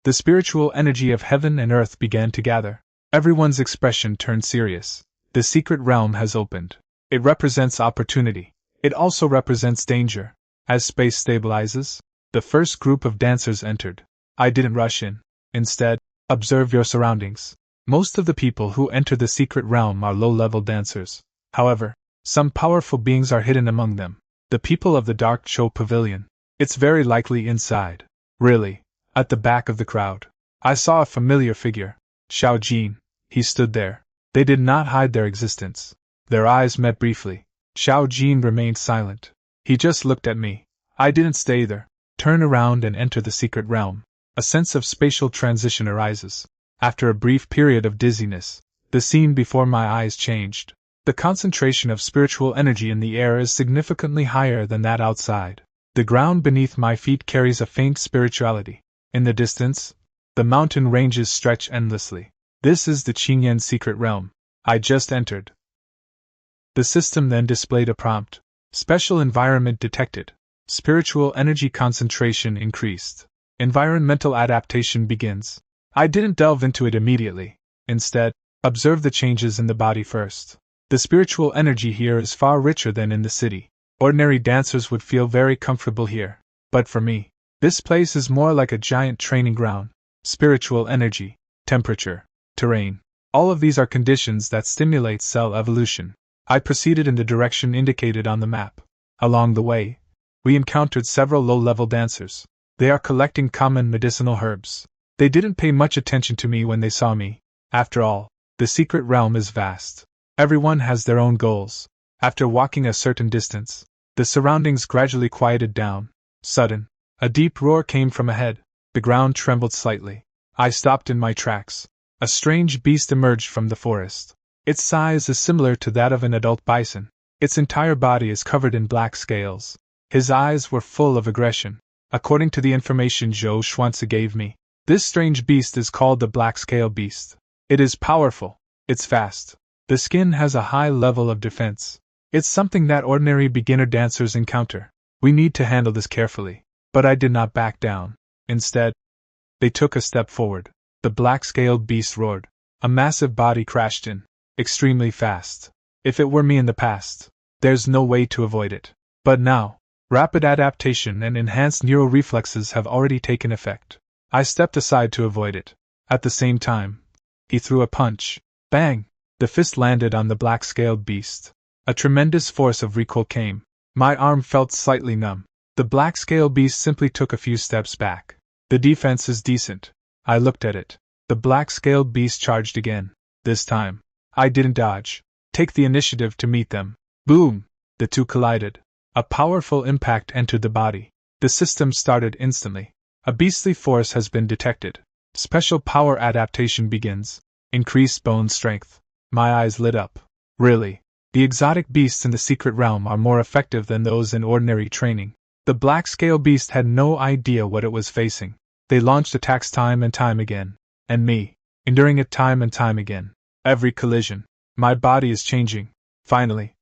The spiritual energy of heaven and earth began to gather. Everyone's expression turned serious. The secret realm has opened. It represents opportunity. It also represents danger. As space stabilizes, the first group of dancers entered. I didn't rush in. Instead, observe your surroundings. Most of the people who enter the secret realm are low-level dancers. However, some powerful beings are hidden among them. The people of the Dark Cho Pavilion. It's very likely inside. Really, at the back of the crowd, I saw a familiar figure. Xiao Jin. He stood there. They did not hide their existence. Their eyes met briefly. Xiao Jin remained silent. He just looked at me. I didn't stay there. Turn around and enter the secret realm. A sense of spatial transition arises. After a brief period of dizziness, the scene before my eyes changed. The concentration of spiritual energy in the air is significantly higher than that outside. The ground beneath my feet carries a faint spirituality. In the distance, the mountain ranges stretch endlessly. This is the Qingyan secret realm. I just entered. The system then displayed a prompt. Special environment detected. Spiritual energy concentration increased. Environmental adaptation begins. I didn't delve into it immediately. Instead, observe the changes in the body first. The spiritual energy here is far richer than in the city. Ordinary dancers would feel very comfortable here. But for me, this place is more like a giant training ground. Spiritual energy, temperature, terrain. All of these are conditions that stimulate cell evolution. I proceeded in the direction indicated on the map. Along the way, we encountered several low-level dancers. They are collecting common medicinal herbs. They didn't pay much attention to me when they saw me. After all, the secret realm is vast. Everyone has their own goals. After walking a certain distance, the surroundings gradually quieted down. Sudden, a deep roar came from ahead. The ground trembled slightly. I stopped in my tracks. A strange beast emerged from the forest. Its size is similar to that of an adult bison. Its entire body is covered in black scales. His eyes were full of aggression. According to the information Zhou Xuanzi gave me, this strange beast is called the Black Scale Beast. It is powerful. It's fast. The skin has a high level of defense. It's something that ordinary beginner dancers encounter. We need to handle this carefully. But I did not back down. Instead, they took a step forward. The black-scaled beast roared. A massive body crashed in. Extremely fast. If it were me in the past, there's no way to avoid it. But now, rapid adaptation and enhanced neural reflexes have already taken effect. I stepped aside to avoid it. At the same time, he threw a punch. Bang! The fist landed on the black-scaled beast. A tremendous force of recoil came. My arm felt slightly numb. The black-scaled beast simply took a few steps back. The defense is decent. I looked at it. The black-scaled beast charged again. This time, I didn't dodge. Take the initiative to meet them. Boom! The two collided. A powerful impact entered the body. The system started instantly. A beastly force has been detected. Special power adaptation begins. Increased bone strength. My eyes lit up. Really? The exotic beasts in the secret realm are more effective than those in ordinary training. The black scale beast had no idea what it was facing. They launched attacks time and time again. And me, enduring it time and time again. Every collision. My body is changing. Finally,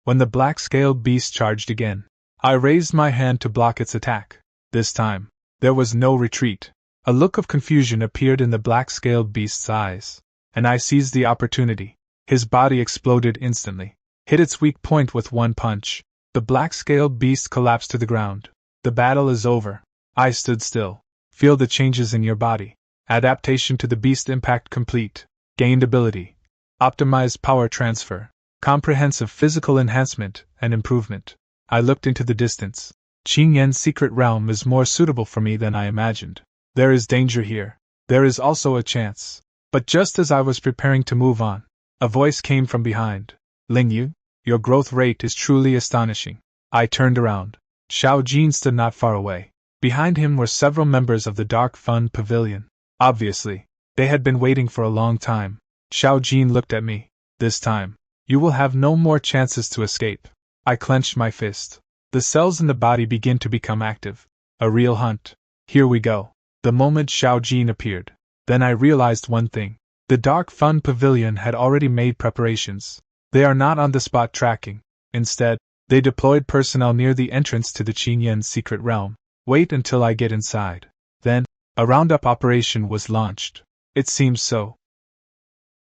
when the black-scaled beast charged again, I raised my hand to block its attack. This time, there was no retreat. A look of confusion appeared in the black-scaled beast's eyes, and I seized the opportunity. His body exploded instantly, hit its weak point with one punch. The black-scaled beast collapsed to the ground. The battle is over. I stood still. Feel the changes in your body. Adaptation to the beast impact complete. Gained ability. optimized power transfer, comprehensive physical enhancement and improvement. I looked into the distance. Qing Yan's secret realm is more suitable for me than I imagined. There is danger here. There is also a chance. But just as I was preparing to move on, a voice came from behind. Ling Yu, your growth rate is truly astonishing. I turned around. Xiao Jin stood not far away. Behind him were several members of the Dark Fun Pavilion. Obviously, they had been waiting for a long time. Xiao Jin looked at me. This time, you will have no more chances to escape. I clenched my fist. The cells in the body begin to become active. A real hunt. Here we go. The moment Xiao Jin appeared, then I realized one thing. The Dark Fun Pavilion had already made preparations. They are not on-the-spot tracking. Instead, they deployed personnel near the entrance to the Qing Yan's secret realm. Wait until I get inside. Then, a roundup operation was launched. It seems so.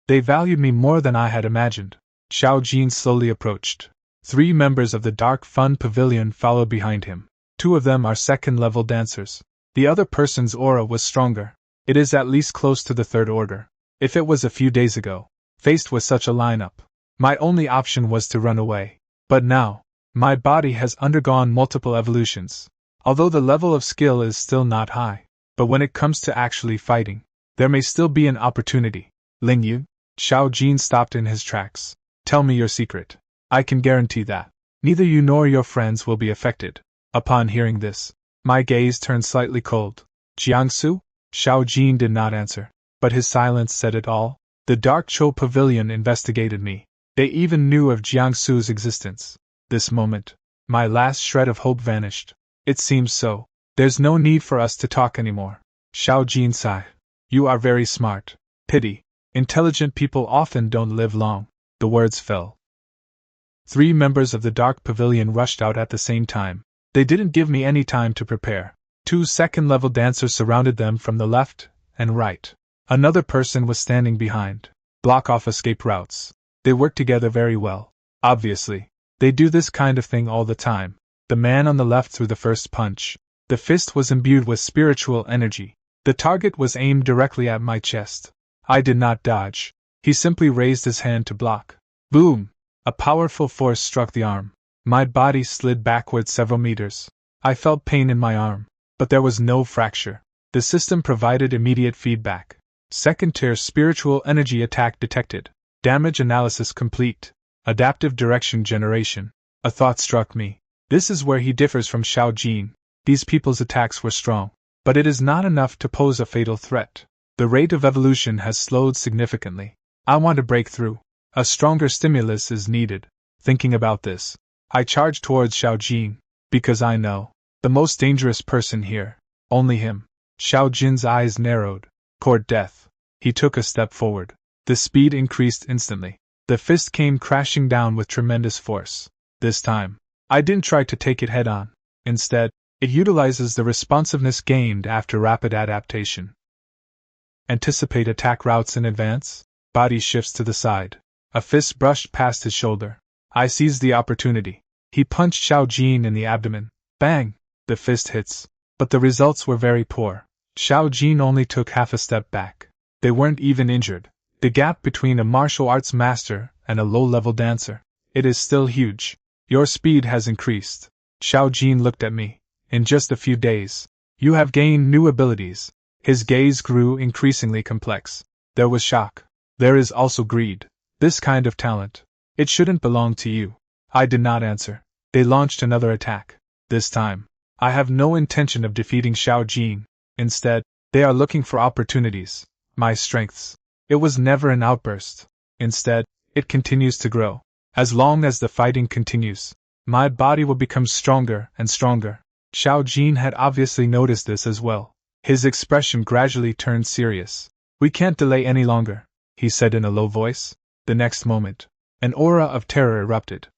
They valued me more than I had imagined. Xiao Jin slowly approached. 3 members of the Dark Fun Pavilion followed behind him. 2 of them are second-level dancers. The other person's aura was stronger. It is at least close to the 3rd order. If it was a few days ago, faced with such a lineup, my only option was to run away. But now, my body has undergone multiple evolutions. Although the level of skill is still not high, but when it comes to actually fighting, there may still be an opportunity. Ling Yu, Xiao Jin stopped in his tracks. Tell me your secret. I can guarantee that neither you nor your friends will be affected. Upon hearing this, my gaze turned slightly cold. Jiangsu? Xiao Jin did not answer, but his silence said it all. The Dark Cho Pavilion investigated me. They even knew of Jiangsu's existence. This moment, my last shred of hope vanished. It seems so. There's no need for us to talk anymore. Xiao Jin sighed. You are very smart. Pity. Intelligent people often don't live long. The words fell. 3 members of the Dark Pavilion rushed out at the same time. They didn't give me any time to prepare. 2 second-level dancers surrounded them from the left and right. Another person was standing behind. Block off escape routes. They work together very well. Obviously, they do this kind of thing all the time. The man on the left threw the first punch. The fist was imbued with spiritual energy. The target was aimed directly at my chest. I did not dodge. He simply raised his hand to block. Boom! A powerful force struck the arm. My body slid backward several meters. I felt pain in my arm, but there was no fracture. The system provided immediate feedback. Second-tier spiritual energy attack detected. Damage analysis complete. Adaptive direction generation. A thought struck me. This is where he differs from Xiao Jin. These people's attacks were strong, but it is not enough to pose a fatal threat. The rate of evolution has slowed significantly. I want to break through. A stronger stimulus is needed. Thinking about this, I charged towards Xiao Jin, because I know the most dangerous person here. Only him. Xiao Jin's eyes narrowed. Court death. He took a step forward. The speed increased instantly. The fist came crashing down with tremendous force. This time, I didn't try to take it head-on. Instead, it utilizes the responsiveness gained after rapid adaptation. Anticipate attack routes in advance. Body shifts to the side. A fist brushed past his shoulder. I seized the opportunity. He punched Xiao Jin in the abdomen. Bang! The fist hits. But the results were very poor. Xiao Jin only took half a step back. They weren't even injured. The gap between a martial arts master and a low-level dancer, it is still huge. Your speed has increased. Xiao Jin looked at me. In just a few days, you have gained new abilities. His gaze grew increasingly complex. There was shock. There is also greed. This kind of talent. It shouldn't belong to you. I did not answer. They launched another attack. This time, I have no intention of defeating Xiao Jin. Instead, they are looking for opportunities. My strengths. It was never an outburst. Instead, it continues to grow. As long as the fighting continues, my body will become stronger and stronger. Xiao Jin had obviously noticed this as well. His expression gradually turned serious. We can't delay any longer, he said in a low voice. The next moment, an aura of terror erupted.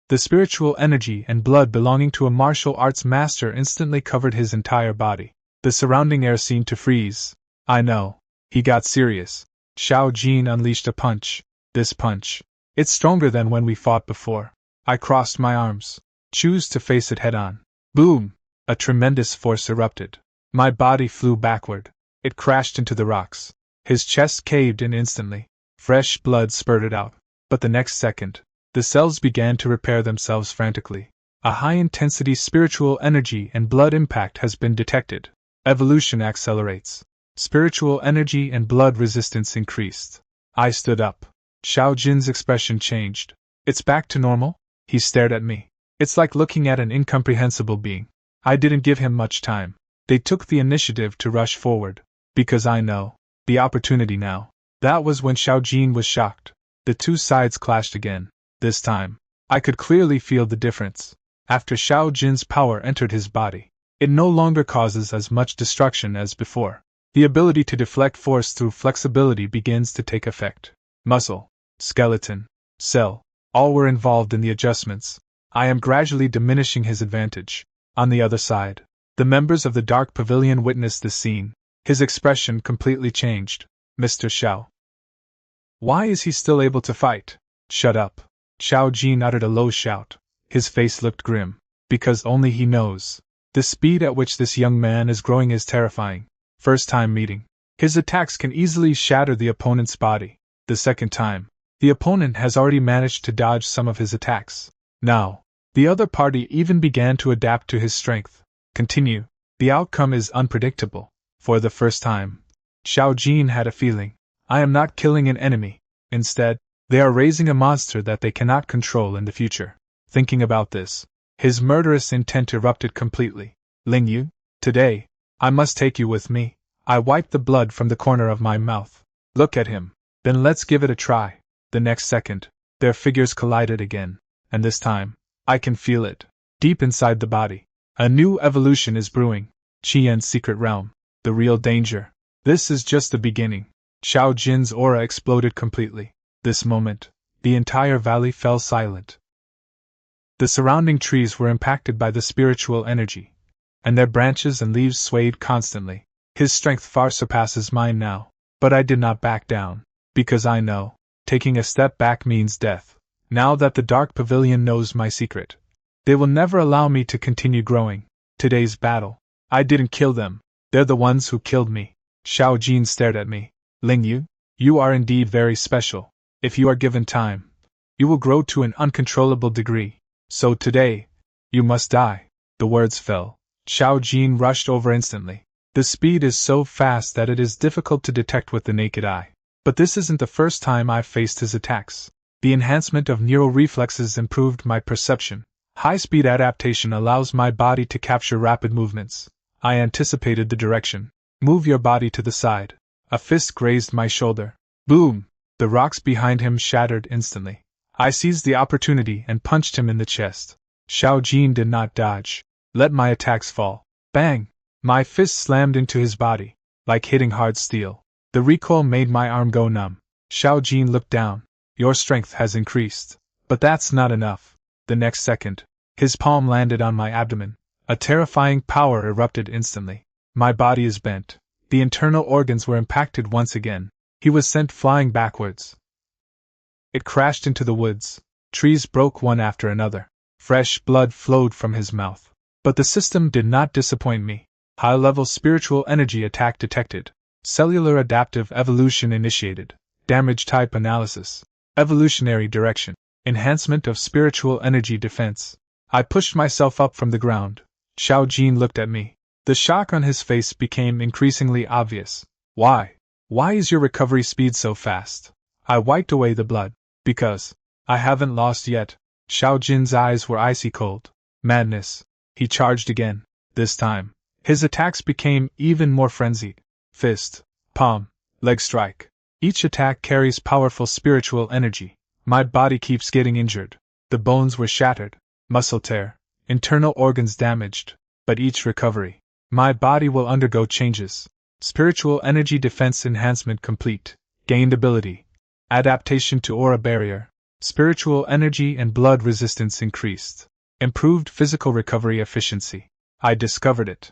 The spiritual energy and blood belonging to a martial arts master instantly covered his entire body. The surrounding air seemed to freeze. I know. He got serious. Xiao Jin unleashed a punch. This punch. It's stronger than when we fought before. I crossed my arms. Choose to face it head-on. Boom! A tremendous force erupted. My body flew backward. It crashed into the rocks. His chest caved in instantly. Fresh blood spurted out, but the next second, the cells began to repair themselves frantically. A high-intensity spiritual energy and blood impact has been detected. Evolution accelerates. Spiritual energy and blood resistance increased. I stood up. Xiao Jin's expression changed. It's back to normal? He stared at me. It's like looking at an incomprehensible being. I didn't give him much time. They took the initiative to rush forward. Because I know the opportunity now. That was when Xiao Jin was shocked. The two sides clashed again. This time, I could clearly feel the difference. After Xiao Jin's power entered his body, it no longer causes as much destruction as before. The ability to deflect force through flexibility begins to take effect. Muscle, skeleton, cell, all were involved in the adjustments. I am gradually diminishing his advantage. On the other side, the members of the Dark Pavilion witnessed the scene. His expression completely changed. Mr. Xiao. Why is he still able to fight? Shut up. Xiao Jin uttered a low shout. His face looked grim. Because only he knows. The speed at which this young man is growing is terrifying. First time meeting. His attacks can easily shatter the opponent's body. The second time, the opponent has already managed to dodge some of his attacks. Now, the other party even began to adapt to his strength. Continue. The outcome is unpredictable. For the first time, Xiao Jin had a feeling. I am not killing an enemy. Instead, they are raising a monster that they cannot control in the future. Thinking about this, his murderous intent erupted completely. Ling Yu, today, I must take you with me. I wiped the blood from the corner of my mouth. Look at him. Then let's give it a try. The next second, their figures collided again. And this time, I can feel it. Deep inside the body. A new evolution is brewing. Qian's secret realm. The real danger. This is just the beginning. Xiao Jin's aura exploded completely. This moment, the entire valley fell silent. The surrounding trees were impacted by the spiritual energy, and their branches and leaves swayed constantly. His strength far surpasses mine now, but I did not back down, because I know, taking a step back means death. Now that the Dark Pavilion knows my secret, they will never allow me to continue growing. Today's battle, I didn't kill them, they're the ones who killed me. Xiao Jin stared at me. Ling Yu, you are indeed very special. If you are given time, you will grow to an uncontrollable degree. So today, you must die. The words fell. Xiao Jin rushed over instantly. The speed is so fast that it is difficult to detect with the naked eye. But this isn't the first time I've faced his attacks. The enhancement of neural reflexes improved my perception. High-speed adaptation allows my body to capture rapid movements. I anticipated the direction. Move your body to the side. A fist grazed my shoulder. Boom! The rocks behind him shattered instantly. I seized the opportunity and punched him in the chest. Xiao Jin did not dodge. Let my attacks fall. Bang! My fist slammed into his body, like hitting hard steel. The recoil made my arm go numb. Xiao Jin looked down. Your strength has increased. But that's not enough. The next second, his palm landed on my abdomen. A terrifying power erupted instantly. My body is bent. The internal organs were impacted once again. He was sent flying backwards. It crashed into the woods. Trees broke one after another. Fresh blood flowed from his mouth. But the system did not disappoint me. High-level spiritual energy attack detected. Cellular adaptive evolution initiated. Damage type analysis. Evolutionary direction. Enhancement of spiritual energy defense. I pushed myself up from the ground. Xiao Jin looked at me. The shock on his face became increasingly obvious. Why? Why is your recovery speed so fast? I wiped away the blood. Because I haven't lost yet. Xiao Jin's eyes were icy cold. Madness. He charged again. This time, his attacks became even more frenzied. Fist, palm, leg strike. Each attack carries powerful spiritual energy. My body keeps getting injured. The bones were shattered. Muscle tear. Internal organs damaged. But each recovery, my body will undergo changes. Spiritual energy defense enhancement complete. Gained ability. Adaptation to aura barrier. Spiritual energy and blood resistance increased. Improved physical recovery efficiency. I discovered it.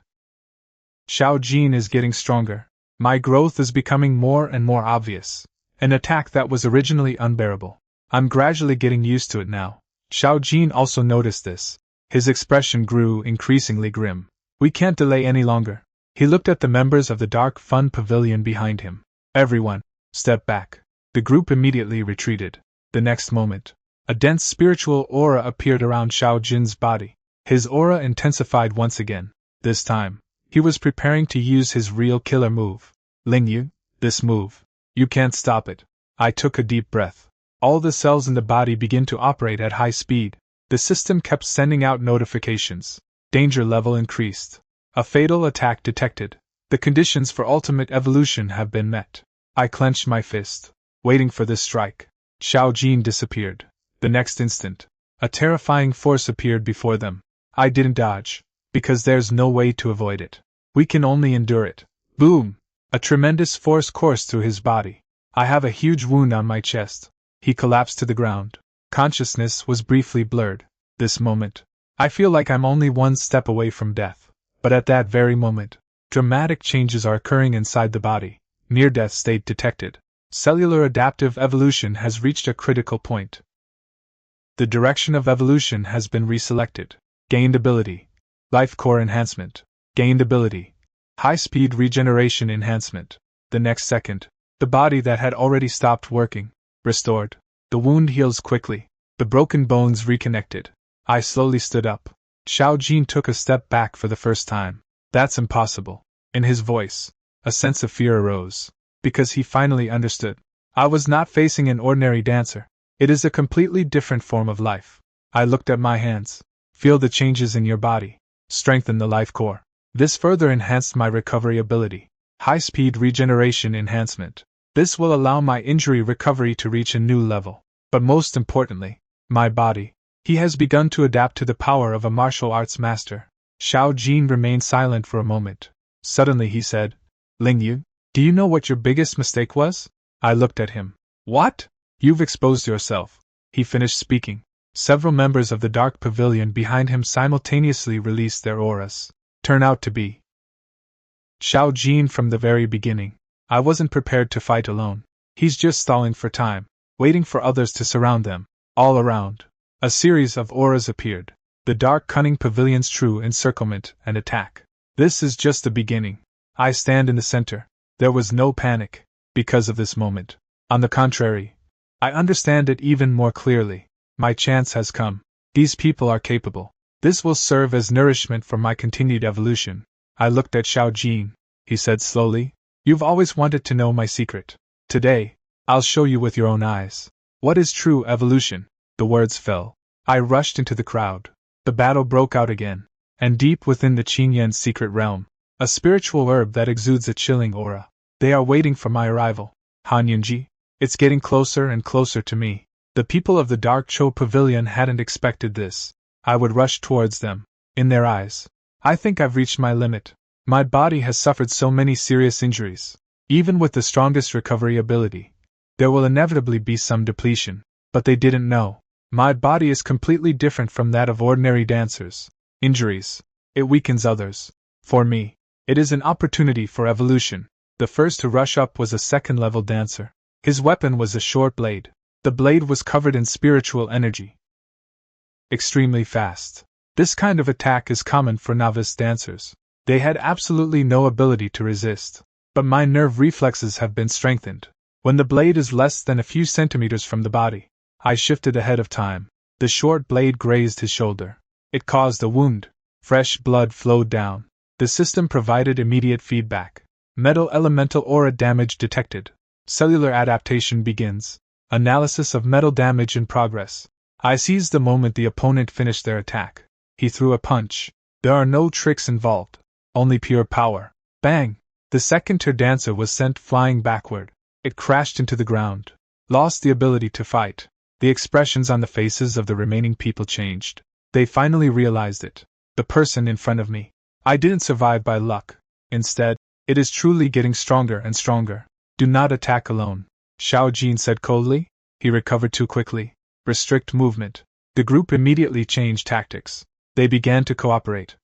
Xiao Jin is getting stronger. My growth is becoming more and more obvious. An attack that was originally unbearable. I'm gradually getting used to it now. Xiao Jin also noticed this. His expression grew increasingly grim. We can't delay any longer. He looked at the members of the Dark Fun Pavilion behind him. Everyone, step back. The group immediately retreated. The next moment, a dense spiritual aura appeared around Xiao Jin's body. His aura intensified once again. This time, he was preparing to use his real killer move. Ling Yu, this move. You can't stop it. I took a deep breath. All the cells in the body began to operate at high speed. The system kept sending out notifications. Danger level increased. A fatal attack detected. The conditions for ultimate evolution have been met. I clenched my fist, waiting for this strike. Xiao Jin disappeared. The next instant, a terrifying force appeared before them. I didn't dodge, because there's no way to avoid it. We can only endure it. Boom! A tremendous force coursed through his body. I have a huge wound on my chest. He collapsed to the ground. Consciousness was briefly blurred. This moment, I feel like I'm only one step away from death. But at that very moment, dramatic changes are occurring inside the body. Near-death state detected. Cellular adaptive evolution has reached a critical point. The direction of evolution has been reselected. Gained ability. Life core enhancement. Gained ability. High-speed regeneration enhancement. The next second, the body that had already stopped working, restored. The wound heals quickly. The broken bones reconnected. I slowly stood up. Xiao Jin took a step back for the first time. That's impossible. In his voice, a sense of fear arose. Because he finally understood. I was not facing an ordinary dancer. It is a completely different form of life. I looked at my hands. Feel the changes in your body. Strengthen the life core. This further enhanced my recovery ability. High-speed regeneration enhancement. This will allow my injury recovery to reach a new level. But most importantly, my body. He has begun to adapt to the power of a martial arts master. Xiao Jin remained silent for a moment. Suddenly he said, Ling Yu, do you know what your biggest mistake was? I looked at him. What? You've exposed yourself. He finished speaking. Several members of the dark pavilion behind him simultaneously released their auras. Turn out to be Xiao Jin from the very beginning. I wasn't prepared to fight alone. He's just stalling for time, waiting for others to surround them. All around, a series of auras appeared. The dark cunning pavilion's true encirclement and attack. This is just the beginning. I stand in the center. There was no panic because of this moment. On the contrary, I understand it even more clearly. My chance has come. These people are capable. This will serve as nourishment for my continued evolution. I looked at Xiao Jin. He said slowly, You've always wanted to know my secret. Today, I'll show you with your own eyes. What is true evolution? The words fell. I rushed into the crowd. The battle broke out again. And deep within the Qingyan's secret realm, a spiritual herb that exudes a chilling aura. They are waiting for my arrival. Han Yunji, it's getting closer and closer to me. The people of the Dark Cho Pavilion hadn't expected this. I would rush towards them. In their eyes, I think I've reached my limit. My body has suffered so many serious injuries. Even with the strongest recovery ability, there will inevitably be some depletion. But they didn't know. My body is completely different from that of ordinary dancers. Injuries. It weakens others. For me, it is an opportunity for evolution. The first to rush up was a second-level dancer. His weapon was a short blade. The blade was covered in spiritual energy. Extremely fast. This kind of attack is common for novice dancers. They had absolutely no ability to resist. But my nerve reflexes have been strengthened. When the blade is less than a few centimeters from the body, I shifted ahead of time. The short blade grazed his shoulder. It caused a wound. Fresh blood flowed down. The system provided immediate feedback. Metal elemental aura damage detected. Cellular adaptation begins. Analysis of metal damage in progress. I seized the moment the opponent finished their attack. He threw a punch. There are no tricks involved. Only pure power. Bang! The second-tier dancer was sent flying backward. It crashed into the ground. Lost the ability to fight. The expressions on the faces of the remaining people changed. They finally realized it. The person in front of me. I didn't survive by luck. Instead, it is truly getting stronger and stronger. Do not attack alone. Xiao Jin said coldly. He recovered too quickly. Restrict movement. The group immediately changed tactics. They began to cooperate.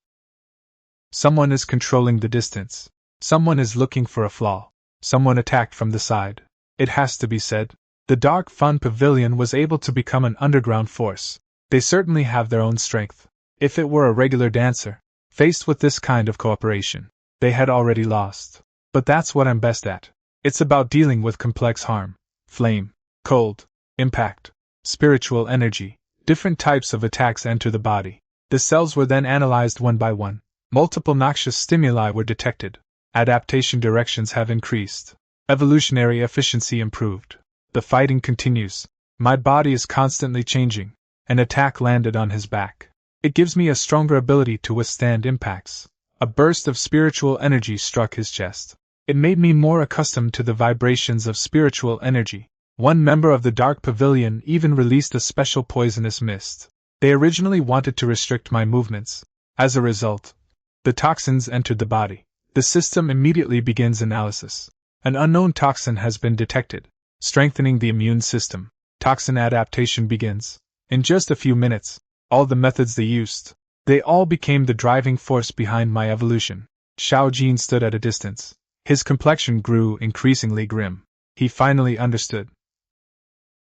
Someone is controlling the distance. Someone is looking for a flaw. Someone attacked from the side. It has to be said. The Dark Fun Pavilion was able to become an underground force. They certainly have their own strength. If it were a regular dancer, faced with this kind of cooperation, they had already lost. But that's what I'm best at. It's about dealing with complex harm. flame, cold, impact, spiritual energy. Different types of attacks enter the body. The cells were then analyzed one by one. Multiple noxious stimuli were detected. Adaptation directions have increased. Evolutionary efficiency improved. The fighting continues. My body is constantly changing. An attack landed on his back. It gives me a stronger ability to withstand impacts. A burst of spiritual energy struck his chest. It made me more accustomed to the vibrations of spiritual energy. One member of the Dark Pavilion even released a special poisonous mist. They originally wanted to restrict my movements. As a result, the toxins entered the body. The system immediately begins analysis. An unknown toxin has been detected, strengthening the immune system. Toxin adaptation begins. In just a few minutes, all the methods they used, they all became the driving force behind my evolution. Xiao Jin stood at a distance. His complexion grew increasingly grim. He finally understood.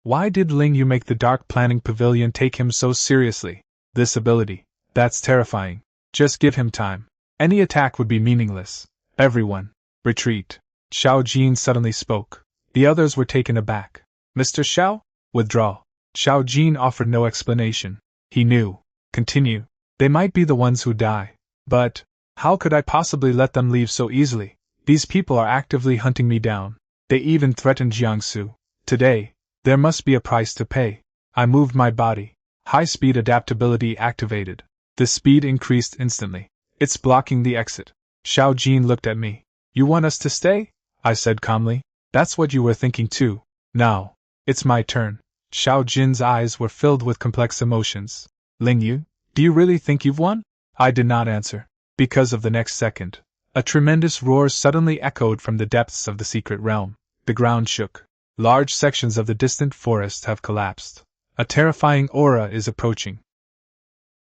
Why did Ling Yu make the Dark Planning Pavilion take him so seriously? This ability, that's terrifying. Just give him time. Any attack would be meaningless. Everyone, retreat. Xiao Jin suddenly spoke. The others were taken aback. Mr. Xiao? Withdraw. Xiao Jin offered no explanation. He knew. Continue. They might be the ones who die. But, how could I possibly let them leave so easily? These people are actively hunting me down. They even threatened Jiangsu. Today, there must be a price to pay. I moved my body. High-speed adaptability activated. The speed increased instantly. It's blocking the exit. Xiao Jin looked at me. You want us to stay? I said calmly. That's what you were thinking too. Now, it's my turn. Xiao Jin's eyes were filled with complex emotions. Ling Yu, do you really think you've won? I did not answer. Because of the next second, a tremendous roar suddenly echoed from the depths of the secret realm. The ground shook. Large sections of the distant forest have collapsed. A terrifying aura is approaching.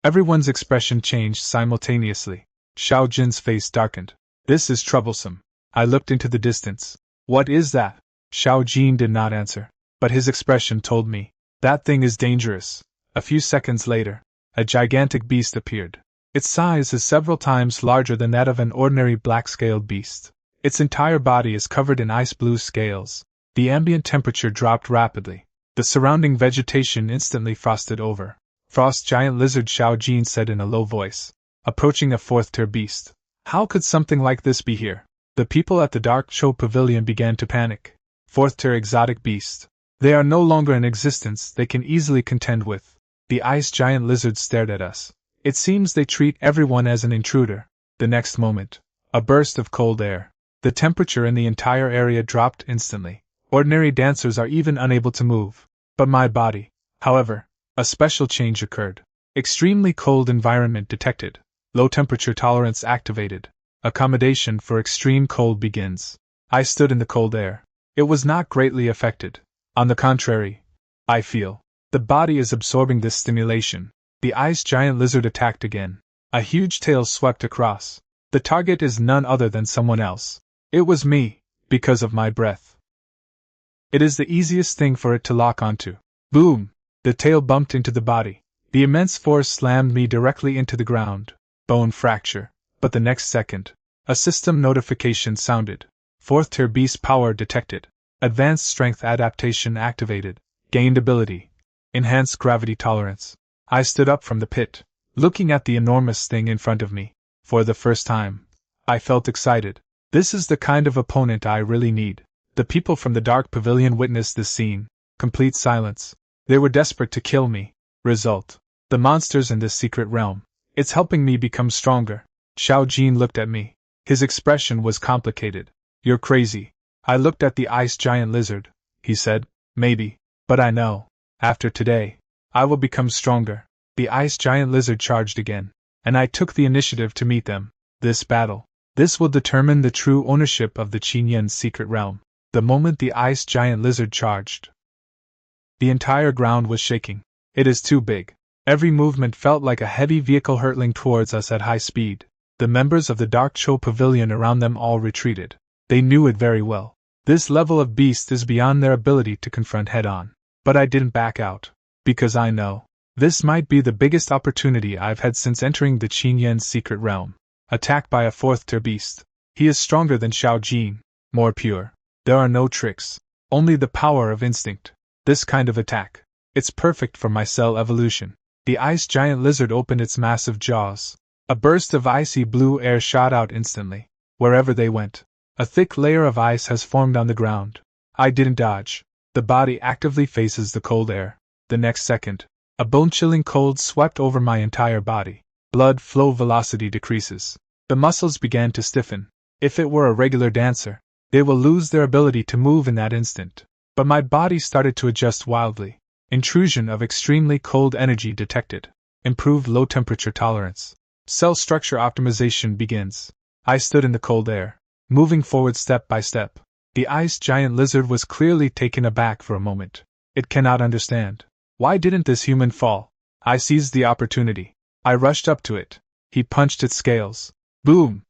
Everyone's expression changed simultaneously. Xiao Jin's face darkened. This is troublesome. I looked into the distance. What is that? Xiao Jin did not answer, but his expression told me. That thing is dangerous. A few seconds later, a gigantic beast appeared. Its size is several times larger than that of an ordinary black-scaled beast. Its entire body is covered in ice-blue scales. The ambient temperature dropped rapidly. The surrounding vegetation instantly frosted over. Frost giant lizard, Xiao Jin said in a low voice. Approaching a fourth-tier beast. How could something like this be here? The people at the Dark Show Pavilion began to panic. Fourth-tier exotic beast. They are no longer in existence they can easily contend with. The ice giant lizard stared at us. It seems they treat everyone as an intruder. The next moment, a burst of cold air. The temperature in the entire area dropped instantly. Ordinary dancers are even unable to move. But my body, however, a special change occurred. Extremely cold environment detected. Low temperature tolerance activated. Accommodation for extreme cold begins. I stood in the cold air. It was not greatly affected. On the contrary, I feel the body is absorbing this stimulation. The ice giant lizard attacked again. A huge tail swept across. The target is none other than someone else. It was me, because of my breath. It is the easiest thing for it to lock onto. Boom! The tail bumped into the body. The immense force slammed me directly into the ground. Bone fracture. But the next second, a system notification sounded. Fourth-tier beast power detected. Advanced strength adaptation activated. Gained ability. Enhanced gravity tolerance. I stood up from the pit, looking at the enormous thing in front of me. For the first time, I felt excited. This is the kind of opponent I really need. The people from the Dark Pavilion witnessed this scene. Complete silence. They were desperate to kill me. Result: the monsters in this secret realm. It's helping me become stronger. Xiao Jin looked at me. His expression was complicated. You're crazy. I looked at the ice giant lizard. He said, maybe, but I know. After today, I will become stronger. The ice giant lizard charged again, and I took the initiative to meet them. This battle. This will determine the true ownership of the Qinyan's secret realm. The moment the ice giant lizard charged, the entire ground was shaking. It is too big. Every movement felt like a heavy vehicle hurtling towards us at high speed. The members of the Dark Show Pavilion around them all retreated. They knew it very well. This level of beast is beyond their ability to confront head-on. But I didn't back out. Because I know. This might be the biggest opportunity I've had since entering the Qinyan's secret realm. Attacked by a fourth-tier beast. He is stronger than Xiao Jin. More pure. There are no tricks. only the power of instinct. This kind of attack. It's perfect for my cell evolution. The ice giant lizard opened its massive jaws. A burst of icy blue air shot out instantly. Wherever they went, a thick layer of ice has formed on the ground. I didn't dodge. The body actively faces the cold air. The next second, a bone-chilling cold swept over my entire body. Blood flow velocity decreases. The muscles began to stiffen. If it were a regular dancer, they will lose their ability to move in that instant. But my body started to adjust wildly. Intrusion of extremely cold energy detected. Improved low temperature tolerance. Cell structure optimization begins. I stood in the cold air, moving forward step by step. The ice giant lizard was clearly taken aback for a moment. It cannot understand. Why didn't this human fall? I seized the opportunity. I rushed up to it. He punched its scales. Boom!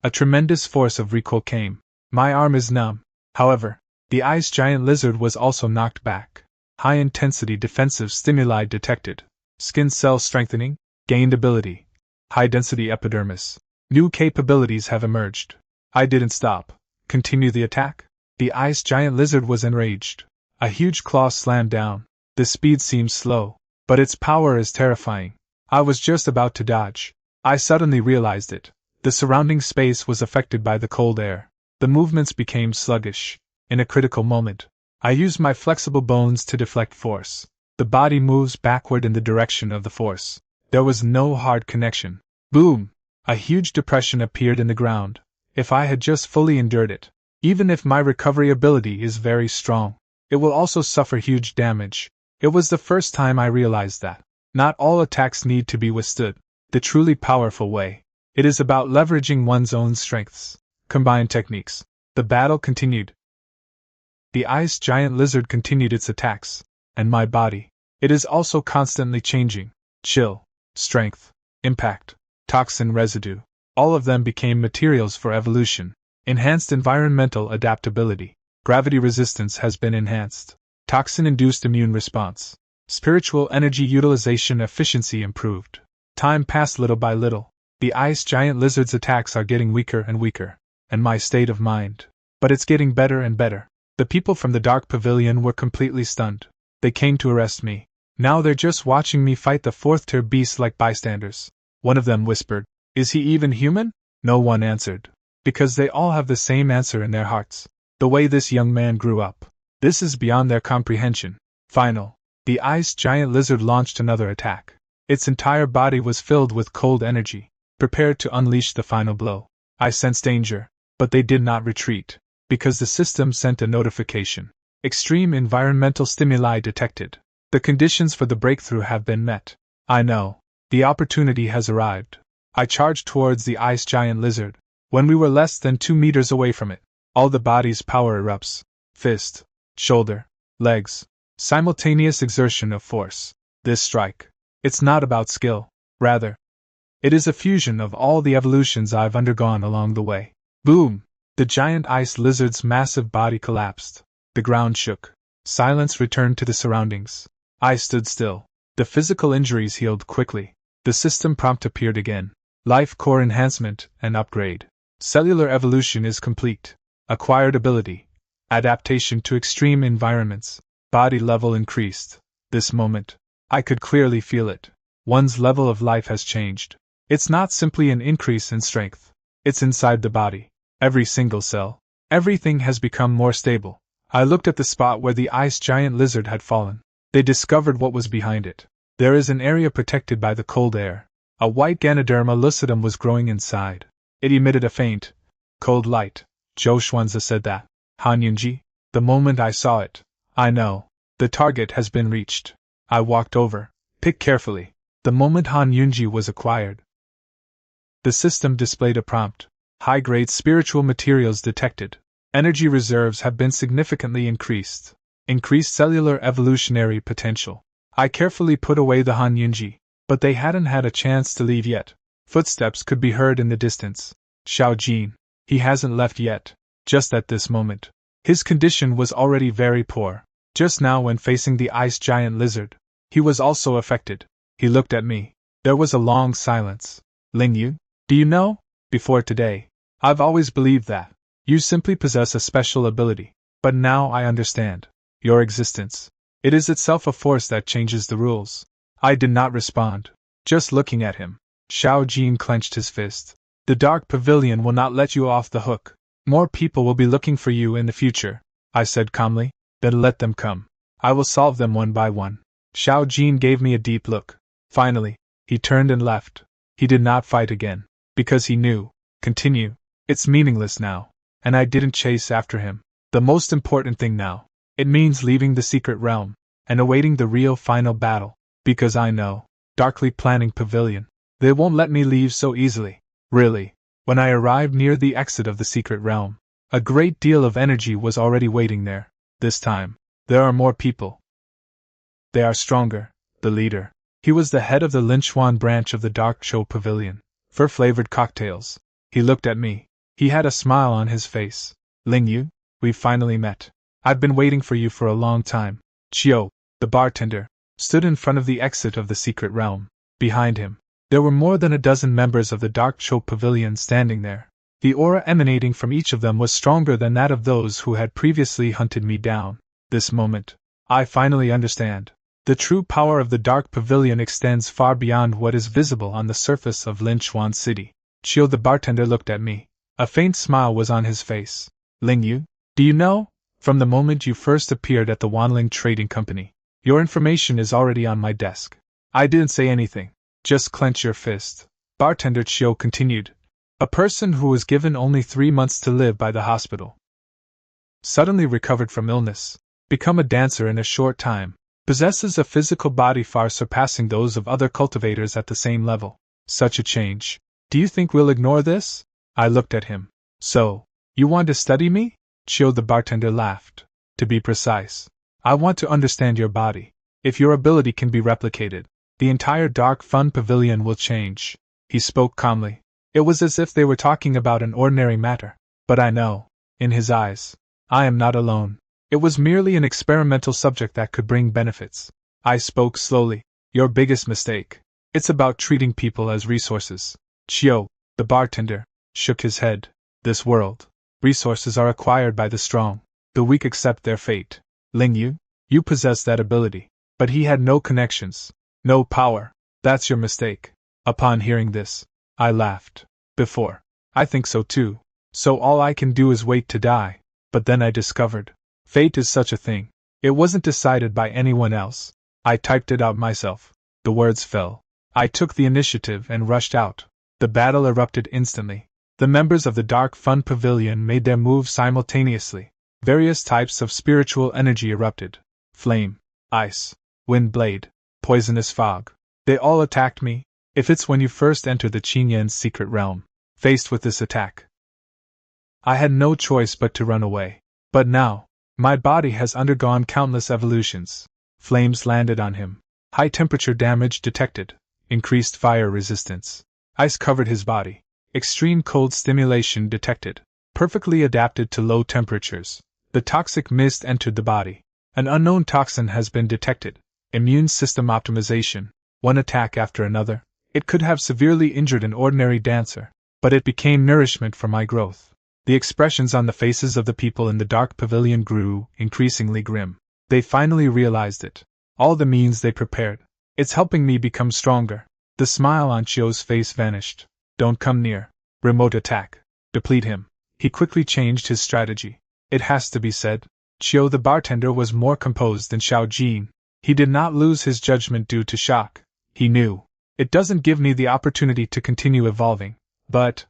A tremendous force of recoil came. My arm is numb. However, the ice giant lizard was also knocked back. High-intensity defensive stimuli detected. Skin cell strengthening, gained ability. High-density epidermis. New capabilities have emerged. I didn't stop. Continue the attack? The ice giant lizard was enraged. A huge claw slammed down. The speed seems slow, but its power is terrifying. I was just about to dodge. I suddenly realized it. The surrounding space was affected by the cold air. The movements became sluggish. In a critical moment, I used my flexible bones to deflect force. The body moves backward in the direction of the force. There was no hard connection. Boom! A huge depression appeared in the ground. If I had just fully endured it, even if my recovery ability is very strong, it will also suffer huge damage. It was the first time I realized that not all attacks need to be withstood the truly powerful way. It is about leveraging one's own strengths. Combined techniques. The battle continued. The ice giant lizard continued its attacks, and my body. It is also constantly changing. Chill, strength, impact, toxin residue. All of them became materials for evolution. Enhanced environmental adaptability. Gravity resistance has been enhanced. Toxin-induced immune response. Spiritual energy utilization efficiency improved. Time passed little by little. The ice giant lizard's attacks are getting weaker and weaker, and my state of mind. But it's getting better and better. The people from the Dark Pavilion were completely stunned. They came to arrest me. Now they're just watching me fight the fourth-tier beasts like bystanders. One of them whispered, "Is he even human?" No one answered. Because they all have the same answer in their hearts. The way this young man grew up. This is beyond their comprehension. Final. The ice giant lizard launched another attack. Its entire body was filled with cold energy, prepared to unleash the final blow. I sensed danger, but they did not retreat, because the system sent a notification. Extreme environmental stimuli detected. The conditions for the breakthrough have been met. I know. The opportunity has arrived. I charged towards the ice giant lizard. When we were less than 2 meters away from it, all the body's power erupts. Fist, shoulder, legs. Simultaneous exertion of force. This strike. It's not about skill. Rather, it is a fusion of all the evolutions I've undergone along the way. Boom! The giant ice lizard's massive body collapsed. The ground shook. Silence returned to the surroundings. I stood still. The physical injuries healed quickly. The system prompt appeared again. Life core enhancement and upgrade. Cellular evolution is complete. Acquired ability. Adaptation to extreme environments. Body level increased. This moment, I could clearly feel it. One's level of life has changed. It's not simply an increase in strength. It's inside the body. Every single cell. Everything has become more stable. I looked at the spot where the ice giant lizard had fallen. They discovered what was behind it. There is an area protected by the cold air. A white Ganoderma lucidum was growing inside. It emitted a faint, cold light. Zhou Xuanzi said that. Han Yunji? The moment I saw it, I know. The target has been reached. I walked over, picked carefully. The moment Han Yunji was acquired, the system displayed a prompt. High-grade spiritual materials detected. Energy reserves have been significantly increased. Increased cellular evolutionary potential. I carefully put away the Han Yunji, but they hadn't had a chance to leave yet. Footsteps could be heard in the distance. Xiao Jin. He hasn't left yet. Just at this moment. His condition was already very poor. Just now when facing the ice giant lizard, he was also affected. He looked at me. There was a long silence. Ling Yu? Do you know? Before today, I've always believed that you simply possess a special ability. But now I understand. Your existence. It is itself a force that changes the rules. I did not respond. Just looking at him. Xiao Jin clenched his fist. The Dark Pavilion will not let you off the hook. More people will be looking for you in the future, I said calmly. Then let them come. I will solve them one by one. Xiao Jin gave me a deep look. Finally, he turned and left. He did not fight again. Because he knew. Continue. It's meaningless now. And I didn't chase after him. The most important thing now. It means leaving the secret realm. And awaiting the real final battle. Because I know. Darkly planning pavilion. They won't let me leave so easily. Really. When I arrived near the exit of the secret realm, a great deal of energy was already waiting there. This time, there are more people. They are stronger. The leader. He was the head of the Linchuan branch of the Dark Show Pavilion. Fur-flavored cocktails. He looked at me. He had a smile on his face. Ling Yu, we've finally met. I've been waiting for you for a long time. Chiu, the bartender, stood in front of the exit of the secret realm. Behind him, there were more than a dozen members of the Dark Show Pavilion standing there. The aura emanating from each of them was stronger than that of those who had previously hunted me down. This moment, I finally understand. The true power of the Dark Pavilion extends far beyond what is visible on the surface of Linchuan City. Chiu the bartender looked at me. A faint smile was on his face. Ling Yu, do you know? From the moment you first appeared at the Wanling Trading Company, your information is already on my desk. I didn't say anything. Just clench your fist. Bartender Chiu continued. A person who was given only 3 months to live by the hospital. Suddenly recovered from illness. Become a dancer in a short time. Possesses a physical body far surpassing those of other cultivators at the same level. Such a change. Do you think we'll ignore this? I looked at him. So, you want to study me? Chiu the bartender laughed. To be precise, I want to understand your body. If your ability can be replicated, the entire Dark Fun Pavilion will change. He spoke calmly. It was as if they were talking about an ordinary matter. But I know, in his eyes, I am not alone. It was merely an experimental subject that could bring benefits. I spoke slowly. Your biggest mistake. It's about treating people as resources. Chiu, the bartender, shook his head. This world. Resources are acquired by the strong. The weak accept their fate. Ling Yu, you possess that ability. But he had no connections. No power. That's your mistake. Upon hearing this, I laughed. Before. I think so too. So all I can do is wait to die. But then I discovered. Fate is such a thing. It wasn't decided by anyone else. I typed it out myself. The words fell. I took the initiative and rushed out. The battle erupted instantly. The members of the Dark Fun Pavilion made their moves simultaneously. Various types of spiritual energy erupted. Flame, ice, wind blade, poisonous fog. They all attacked me. If it's when you first entered the Qingyan's secret realm, faced with this attack, I had no choice but to run away. But now, my body has undergone countless evolutions. Flames landed on him. High temperature damage detected. Increased fire resistance. Ice covered his body. Extreme cold stimulation detected. Perfectly adapted to low temperatures. The toxic mist entered the body. An unknown toxin has been detected. Immune system optimization. One attack after another. It could have severely injured an ordinary dancer, but it became nourishment for my growth. The expressions on the faces of the people in the Dark Pavilion grew increasingly grim. They finally realized it. All the means they prepared. It's helping me become stronger. The smile on Chiu's face vanished. Don't come near. Remote attack. Deplete him. He quickly changed his strategy. It has to be said, Chiu the bartender was more composed than Xiao Jin. He did not lose his judgment due to shock. He knew. It doesn't give me the opportunity to continue evolving. But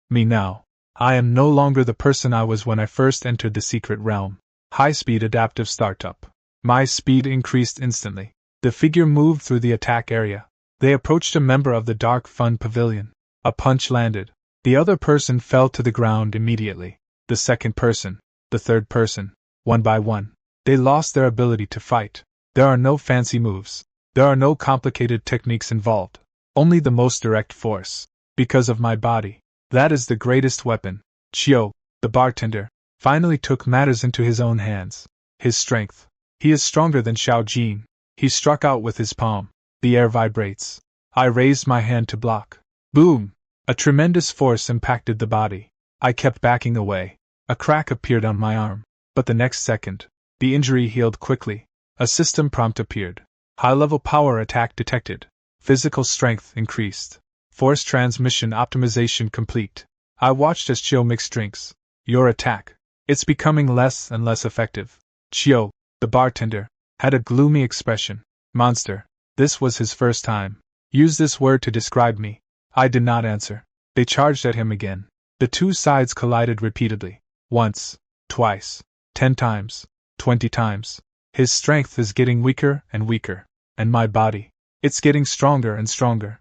me now. I am no longer the person I was when I first entered the secret realm. High-speed adaptive startup. My speed increased instantly. The figure moved through the attack area. They approached a member of the Dark Fun Pavilion. A punch landed. The other person fell to the ground immediately. The second person. The third person. One by one. They lost their ability to fight. There are no fancy moves. There are no complicated techniques involved. Only the most direct force. Because of my body. That is the greatest weapon. Chiu, the bartender, finally took matters into his own hands. His strength. He is stronger than Xiao Jin. He struck out with his palm. The air vibrates. I raised my hand to block. Boom! A tremendous force impacted the body. I kept backing away. A crack appeared on my arm. But the next second, the injury healed quickly. A system prompt appeared. High-level power attack detected. Physical strength increased. Force transmission optimization complete. I watched as Chio mixed drinks. Your attack. It's becoming less and less effective. Chio, the bartender, had a gloomy expression. Monster. This was his first time. Use this word to describe me. I did not answer. They charged at him again. The two sides collided repeatedly. Once, twice, 10 times, 20 times. His strength is getting weaker and weaker. And my body. It's getting stronger and stronger.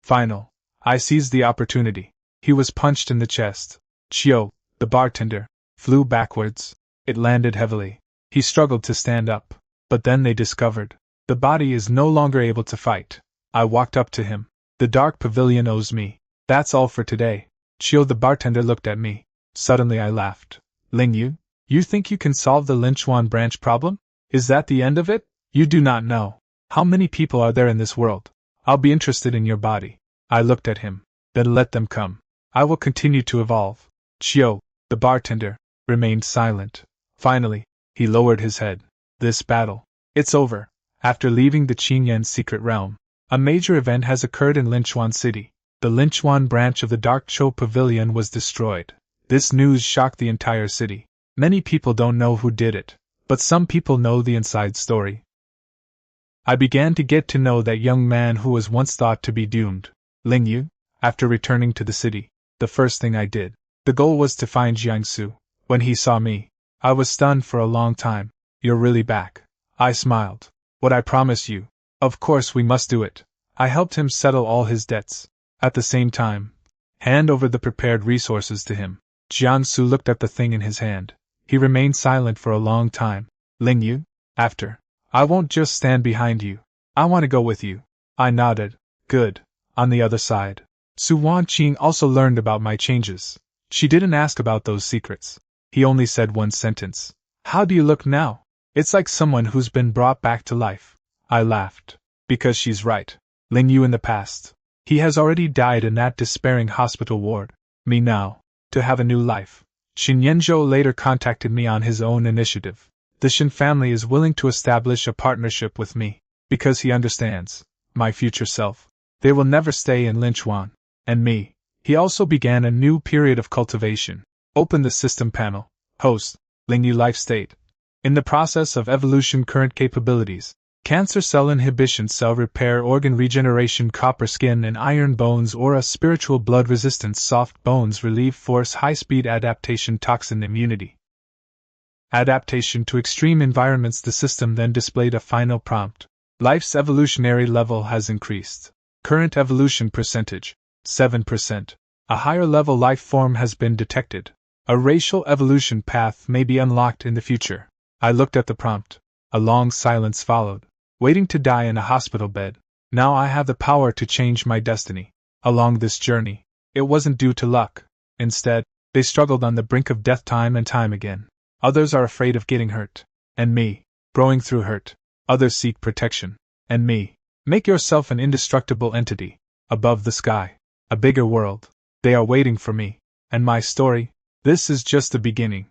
Final. I seized the opportunity. He was punched in the chest. Chio, the bartender, flew backwards. It landed heavily. He struggled to stand up. But then they discovered. The body is no longer able to fight. I walked up to him. The dark pavilion owes me. That's all for today. Chio the bartender looked at me. Suddenly I laughed. Ling Yu, you think you can solve the Linchuan branch problem? Is that the end of it? You do not know. How many people are there in this world? I'll be interested in your body. I looked at him. Then let them come. I will continue to evolve. Chio, the bartender, remained silent. Finally, he lowered his head. This battle. It's over. After leaving the Qingyan secret realm, a major event has occurred in Linchuan City. The Linchuan branch of the Dark Cho Pavilion was destroyed. This news shocked the entire city. Many people don't know who did it, but some people know the inside story. I began to get to know that young man who was once thought to be doomed. Ling Yu, after returning to the city, the first thing I did. The goal was to find Jiangsu. When he saw me, I was stunned for a long time. You're really back. I smiled. What I promise you. Of course we must do it. I helped him settle all his debts. At the same time, hand over the prepared resources to him. Jiangsu looked at the thing in his hand. He remained silent for a long time. Ling Yu, after. I won't just stand behind you. I want to go with you. I nodded. Good. On the other side, Su Wanqing also learned about my changes. She didn't ask about those secrets. He only said one sentence. How do you look now? It's like someone who's been brought back to life. I laughed. Because she's right. Ling Yu in the past. He has already died in that despairing hospital ward. Me now. To have a new life. Xin Yanzhou later contacted me on his own initiative. The Xin family is willing to establish a partnership with me. Because he understands. My future self. They will never stay in Linchuan. And me. He also began a new period of cultivation. Open the system panel. Host. Ling Yu life state. In the process of evolution current capabilities. Cancer cell inhibition, cell repair, organ regeneration, copper skin and iron bones, aura, spiritual blood resistance, soft bones, relief force, high-speed adaptation, toxin immunity. Adaptation to extreme environments. The system then displayed a final prompt. Life's evolutionary level has increased. Current evolution percentage, 7%. A higher level life form has been detected. A racial evolution path may be unlocked in the future. I looked at the prompt. A long silence followed. Waiting to die in a hospital bed. Now I have the power to change my destiny. Along this journey, it wasn't due to luck. Instead, they struggled on the brink of death time and time again. Others are afraid of getting hurt. And me, growing through hurt. Others seek protection. And me, make yourself an indestructible entity. Above the sky. A bigger world. They are waiting for me. And my story? This is just the beginning.